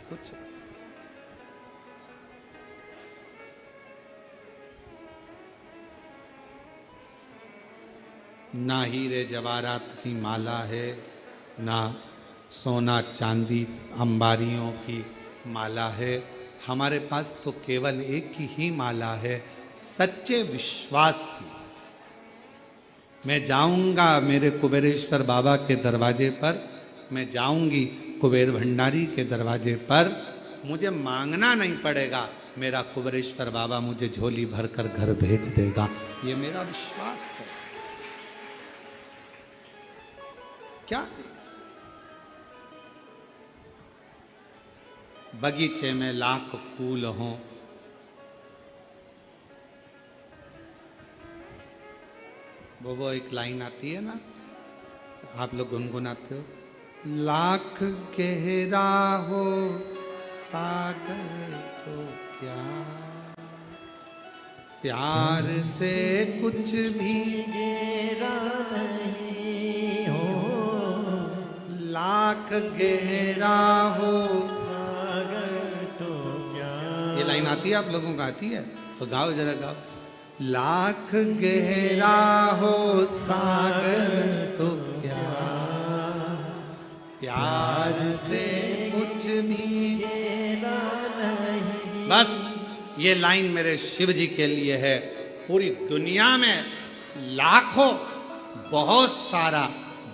कुछ ना हीरे जवाहरात की माला है, ना सोना चांदी अंबारियों की माला है। हमारे पास तो केवल एक ही माला है, सच्चे विश्वास की। मैं जाऊंगा मेरे कुबेरेश्वर बाबा के दरवाजे पर, मैं जाऊंगी कुबेर भंडारी के दरवाजे पर, मुझे मांगना नहीं पड़ेगा, मेरा कुबेरेश्वर बाबा मुझे झोली भरकर घर भेज देगा। ये मेरा विश्वास है। क्या बगीचे में लाख फूल हों, वो एक लाइन आती है ना, आप लोग गुनगुनाते हो, लाख गहरा हो सागर तो क्या, प्यार से कुछ भी गहरा नहीं हो, लाख गहरा हो सागर तो क्या। ये लाइन आती है, आप लोगों को आती है तो गाओ, जरा गाओ। लाख गहरा हो सागर तो क्या, प्यार से कुछ भी गहरा नहीं। बस ये लाइन मेरे शिव जी के लिए है। पूरी दुनिया में लाखों, बहुत सारा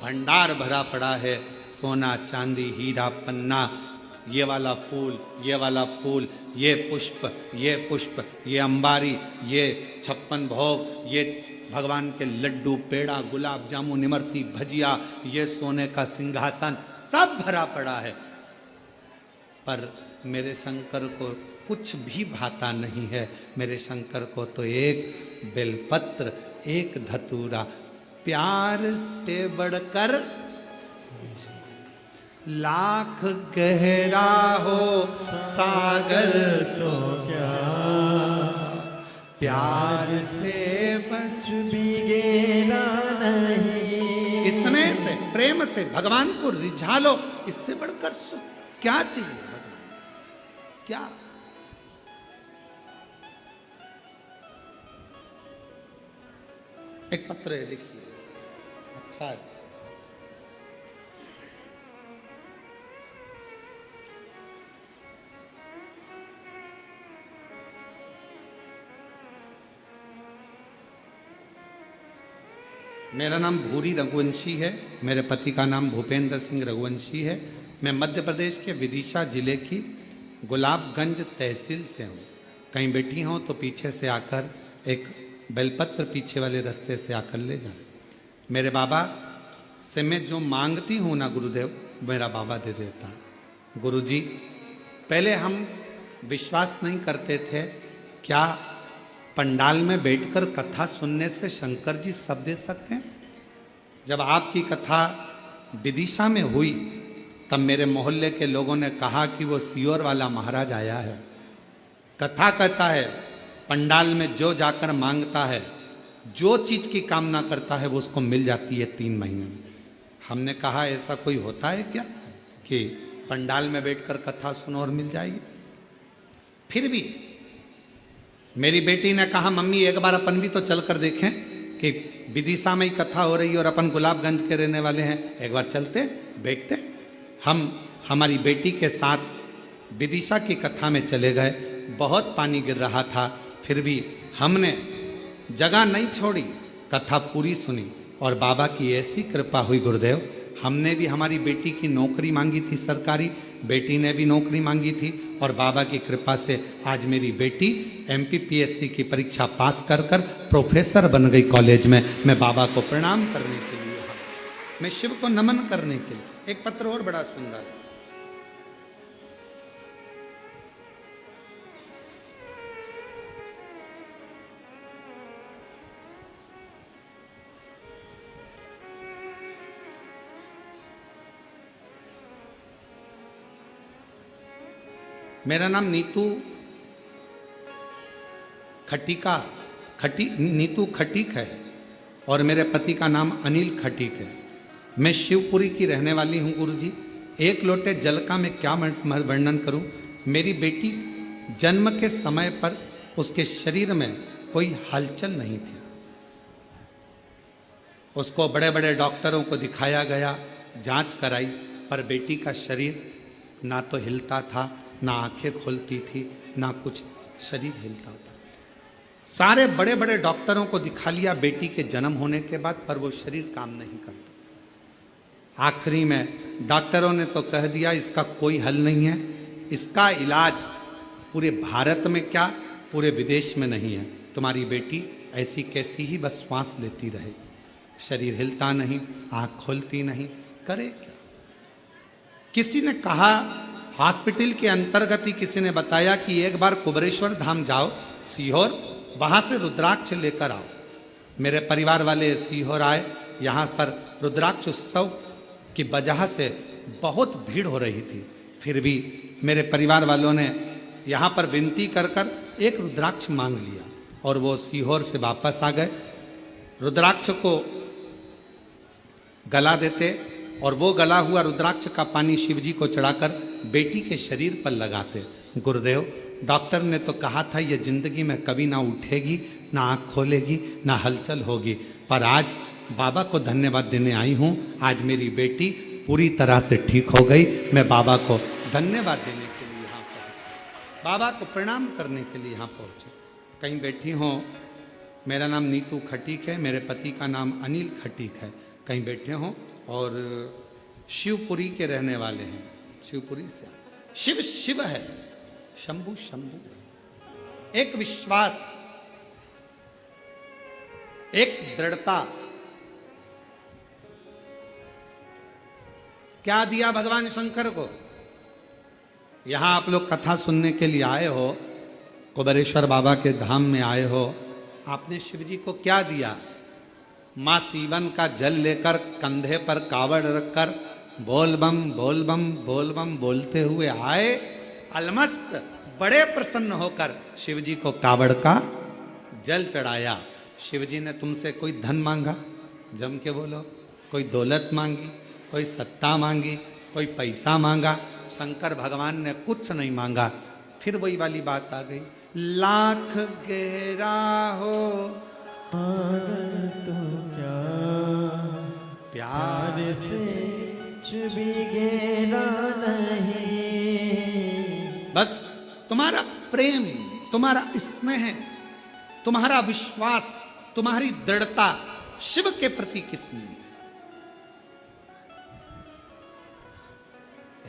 भंडार भरा पड़ा है, सोना चांदी हीरा पन्ना, ये वाला फूल, ये वाला फूल, ये पुष्प, ये पुष्प, ये अंबारी, ये 56 भोग, ये भगवान के लड्डू, पेड़ा, गुलाब जामुन, इमरती, भजिया, ये सोने का सिंहासन, सब भरा पड़ा है। पर मेरे शंकर को कुछ भी भाता नहीं है। मेरे शंकर को तो एक बेलपत्र, एक धतूरा, प्यार से बढ़कर लाख गहरा हो सागर तो क्या, प्यार से कुछ भी गहरा नहीं। स्नेह से, प्रेम से भगवान को रिझा लो, इससे बढ़कर क्या चाहिए भगवान, क्या। एक पत्र है, देखिए, अच्छा है। मेरा नाम भूरी रघुवंशी है, मेरे पति का नाम भूपेंद्र सिंह रघुवंशी है। मैं मध्य प्रदेश के विदिशा जिले की गुलाबगंज तहसील से हूँ। कहीं बैठी हूँ तो पीछे से आकर एक बेलपत्र पीछे वाले रास्ते से आकर ले जाए। मेरे बाबा से मैं जो मांगती हूँ ना गुरुदेव, मेरा बाबा दे देता है। गुरुजी, पहले हम विश्वास नहीं करते थे, क्या पंडाल में बैठकर कथा सुनने से शंकर जी सब दे सकते हैं? जब आपकी कथा विदिशा में हुई तब मेरे मोहल्ले के लोगों ने कहा कि वो सियोर वाला महाराज आया है। कथा कहता है पंडाल में जो जाकर मांगता है, जो चीज की कामना करता है वो उसको मिल जाती है 3 महीने में। हमने कहा ऐसा कोई होता है क्या कि पंडाल में बैठकर कथा सुनो और मिल जाएगी? फिर भी मेरी बेटी ने कहा मम्मी एक बार अपन भी तो चल कर देखें कि विदिशा में ही कथा हो रही है और अपन गुलाबगंज के रहने वाले हैं, एक बार चलते देखते। हम हमारी बेटी के साथ विदिशा की कथा में चले गए। बहुत पानी गिर रहा था, फिर भी हमने जगह नहीं छोड़ी, कथा पूरी सुनी और बाबा की ऐसी कृपा हुई गुरुदेव। हमने भी हमारी बेटी की नौकरी मांगी थी सरकारी, बेटी ने भी नौकरी मांगी थी और बाबा की कृपा से आज मेरी बेटी MPPSC की परीक्षा पास कर कर प्रोफेसर बन गई कॉलेज में। मैं बाबा को प्रणाम करने के लिए, मैं शिव को नमन करने के लिए। एक पत्र और बड़ा सुंदर है। मेरा नाम नीतू नीतू खटीक है और मेरे पति का नाम अनिल खटीक है। मैं शिवपुरी की रहने वाली हूँ गुरुजी। एक लोटे जल का मैं क्या वर्णन करूँ। मेरी बेटी जन्म के समय पर उसके शरीर में कोई हलचल नहीं थी। उसको बड़े बड़े डॉक्टरों को दिखाया गया, जांच कराई, पर बेटी का शरीर ना तो हिलता था, ना आंखें खुलती थी, ना कुछ शरीर हिलता था। सारे बड़े बड़े डॉक्टरों को दिखा लिया बेटी के जन्म होने के बाद, पर वो शरीर काम नहीं करता। आखिरी में डॉक्टरों ने तो कह दिया इसका कोई हल नहीं है, इसका इलाज पूरे भारत में क्या पूरे विदेश में नहीं है। तुम्हारी बेटी ऐसी कैसी ही बस श्वास लेती रहेगी, शरीर हिलता नहीं, आँख खुलती नहीं, करे क्या? किसी ने कहा हॉस्पिटल के अंतर्गत ही किसी ने बताया कि एक बार कुबरेश्वर धाम जाओ सीहोर, वहां से रुद्राक्ष लेकर आओ। मेरे परिवार वाले सीहोर आए। यहाँ पर रुद्राक्ष उत्सव की वजह से बहुत भीड़ हो रही थी, फिर भी मेरे परिवार वालों ने यहाँ पर विनती कर कर एक रुद्राक्ष मांग लिया और वो सीहोर से वापस आ गए। रुद्राक्ष को गला देते और वो गला हुआ रुद्राक्ष का पानी शिवजी को चढ़ाकर बेटी के शरीर पर लगाते। गुरुदेव, डॉक्टर ने तो कहा था ये जिंदगी में कभी ना उठेगी, ना आँख खोलेगी, ना हलचल होगी, पर आज बाबा को धन्यवाद देने आई हूँ। आज मेरी बेटी पूरी तरह से ठीक हो गई। मैं बाबा को धन्यवाद देने के लिए यहाँ पहुँचा, बाबा को प्रणाम करने के लिए यहाँ पहुँचे। कहीं बैठी हों, मेरा नाम नीतू खटीक है, मेरे पति का नाम अनिल खटीक है। कहीं बैठे हों और शिवपुरी के रहने वाले हैं, शिवपुरी से। शिव शिव है, शंभु शंभु। एक विश्वास, एक दृढ़ता। क्या दिया भगवान शंकर को? यहां आप लोग कथा सुनने के लिए आए हो, कुबरेश्वर बाबा के धाम में आए हो, आपने शिव जी को क्या दिया? मां सीवन का जल लेकर कंधे पर कावड़ रखकर बोल बम बोल बम बोल बम बोलते हुए आए। अलमस्त बड़े प्रसन्न होकर शिव जी को कावड़ का जल चढ़ाया। शिव जी ने तुमसे कोई धन मांगा? जम के बोलो। कोई दौलत मांगी, कोई सत्ता मांगी, कोई पैसा मांगा? शंकर भगवान ने कुछ नहीं मांगा। फिर वही वाली बात आ गई, लाख गहरा हो तो क्या प्यार से कुछ भी गहरा नहीं। बस तुम्हारा प्रेम, तुम्हारा स्नेह, तुम्हारा विश्वास, तुम्हारी दृढ़ता शिव के प्रति कितनी।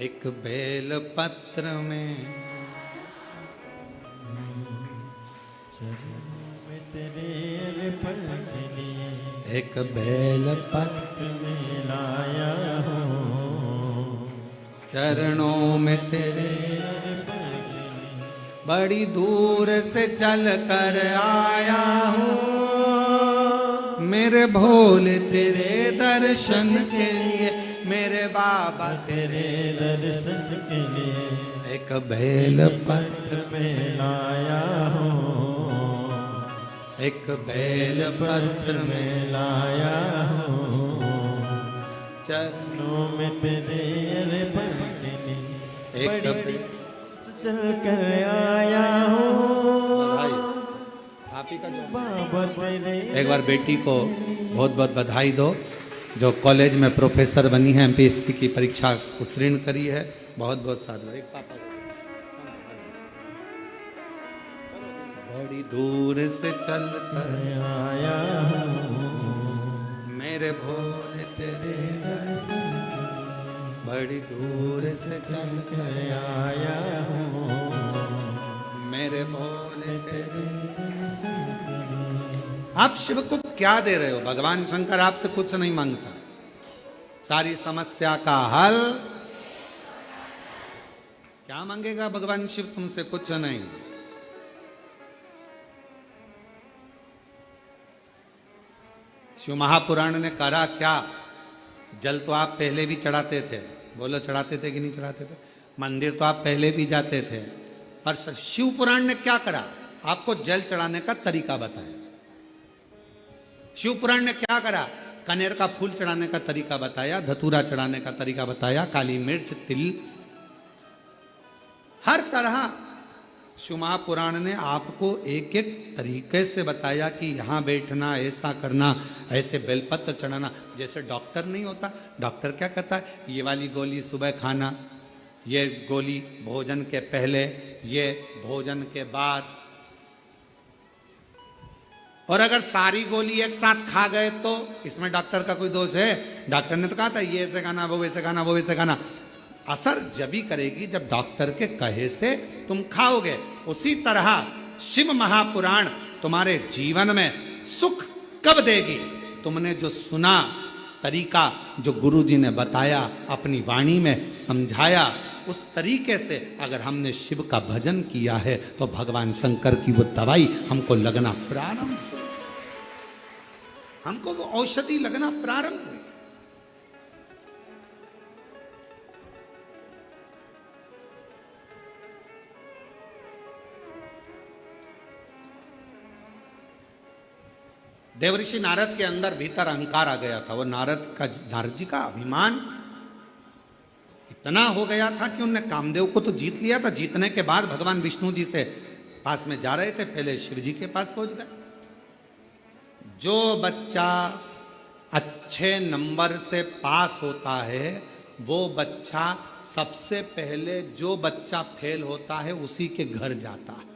एक बेल पत्र में तेरे पल के लिए एक बेल पत्र में लाया हूँ, चरणों में तेरे पल के लिए बड़ी दूर से चल कर आया हूँ। मेरे भोले तेरे दर्शन के लिए, मेरे बाबा तेरे दर्शन के लिए एक बेल पत्र में लाया हूँ, एक बेल पत्र में लाया हूँ, चरणों में तेरे पल के लिए एक बड़ी चल कर आया हूँ। आप ही का बाबा तेरे एक बार बेटी को बहुत बहुत बधाई दो, जो कॉलेज में प्रोफेसर बनी है, एमपीएससी की परीक्षा उत्तीर्ण करी है। बहुत बहुत साधुवाद। एक पापा बड़ी दूर से चल कर आया हूँ, मेरे भोले तेरे बड़ी दूर से चल कर आया हूँ, मेरे भोले तेरे। आप शिव को क्या दे रहे हो? भगवान शंकर आपसे कुछ नहीं मांगता, सारी समस्या का हल क्या मांगेगा भगवान शिव तुमसे? कुछ नहीं। शिव महापुराण ने करा क्या? जल तो आप पहले भी चढ़ाते थे, बोलो चढ़ाते थे कि नहीं चढ़ाते थे? मंदिर तो आप पहले भी जाते थे, पर शिव पुराण ने क्या करा? आपको जल चढ़ाने का तरीका बताया। शिव पुराण ने क्या करा? कनेर का फूल चढ़ाने का तरीका बताया, धतूरा चढ़ाने का तरीका बताया, काली मिर्च, तिल, हर तरह शिव महापुराण ने आपको एक एक तरीके से बताया कि यहाँ बैठना, ऐसा करना, ऐसे बेलपत्र चढ़ाना। जैसे डॉक्टर नहीं होता, डॉक्टर क्या कहता है? ये वाली गोली सुबह खाना, ये गोली भोजन के पहले, ये भोजन के बाद। और अगर सारी गोली एक साथ खा गए तो इसमें डॉक्टर का कोई दोष है? डॉक्टर ने तो कहा था ये ऐसे खाना, वो वैसे खाना, वो वैसे खाना। असर जब ही करेगी जब डॉक्टर के कहे से तुम खाओगे। उसी तरह शिव महापुराण तुम्हारे जीवन में सुख कब देगी? तुमने जो सुना तरीका, जो गुरु जी ने बताया, अपनी वाणी में समझाया, उस तरीके से अगर हमने शिव का भजन किया है तो भगवान शंकर की वो दवाई हमको लगना प्रारंभ हुई, हमको वो औषधि लगना प्रारंभ हुई। देवऋषि नारद के अंदर भीतर अहंकार आ गया था। वो नारद जी का अभिमान इतना हो गया था कि उनने कामदेव को तो जीत लिया था। जीतने के बाद भगवान विष्णु जी से पास में जा रहे थे, पहले शिव जी के पास पहुंच गए। जो बच्चा अच्छे नंबर से पास होता है वो बच्चा सबसे पहले, जो बच्चा फेल होता है उसी के घर जाता है।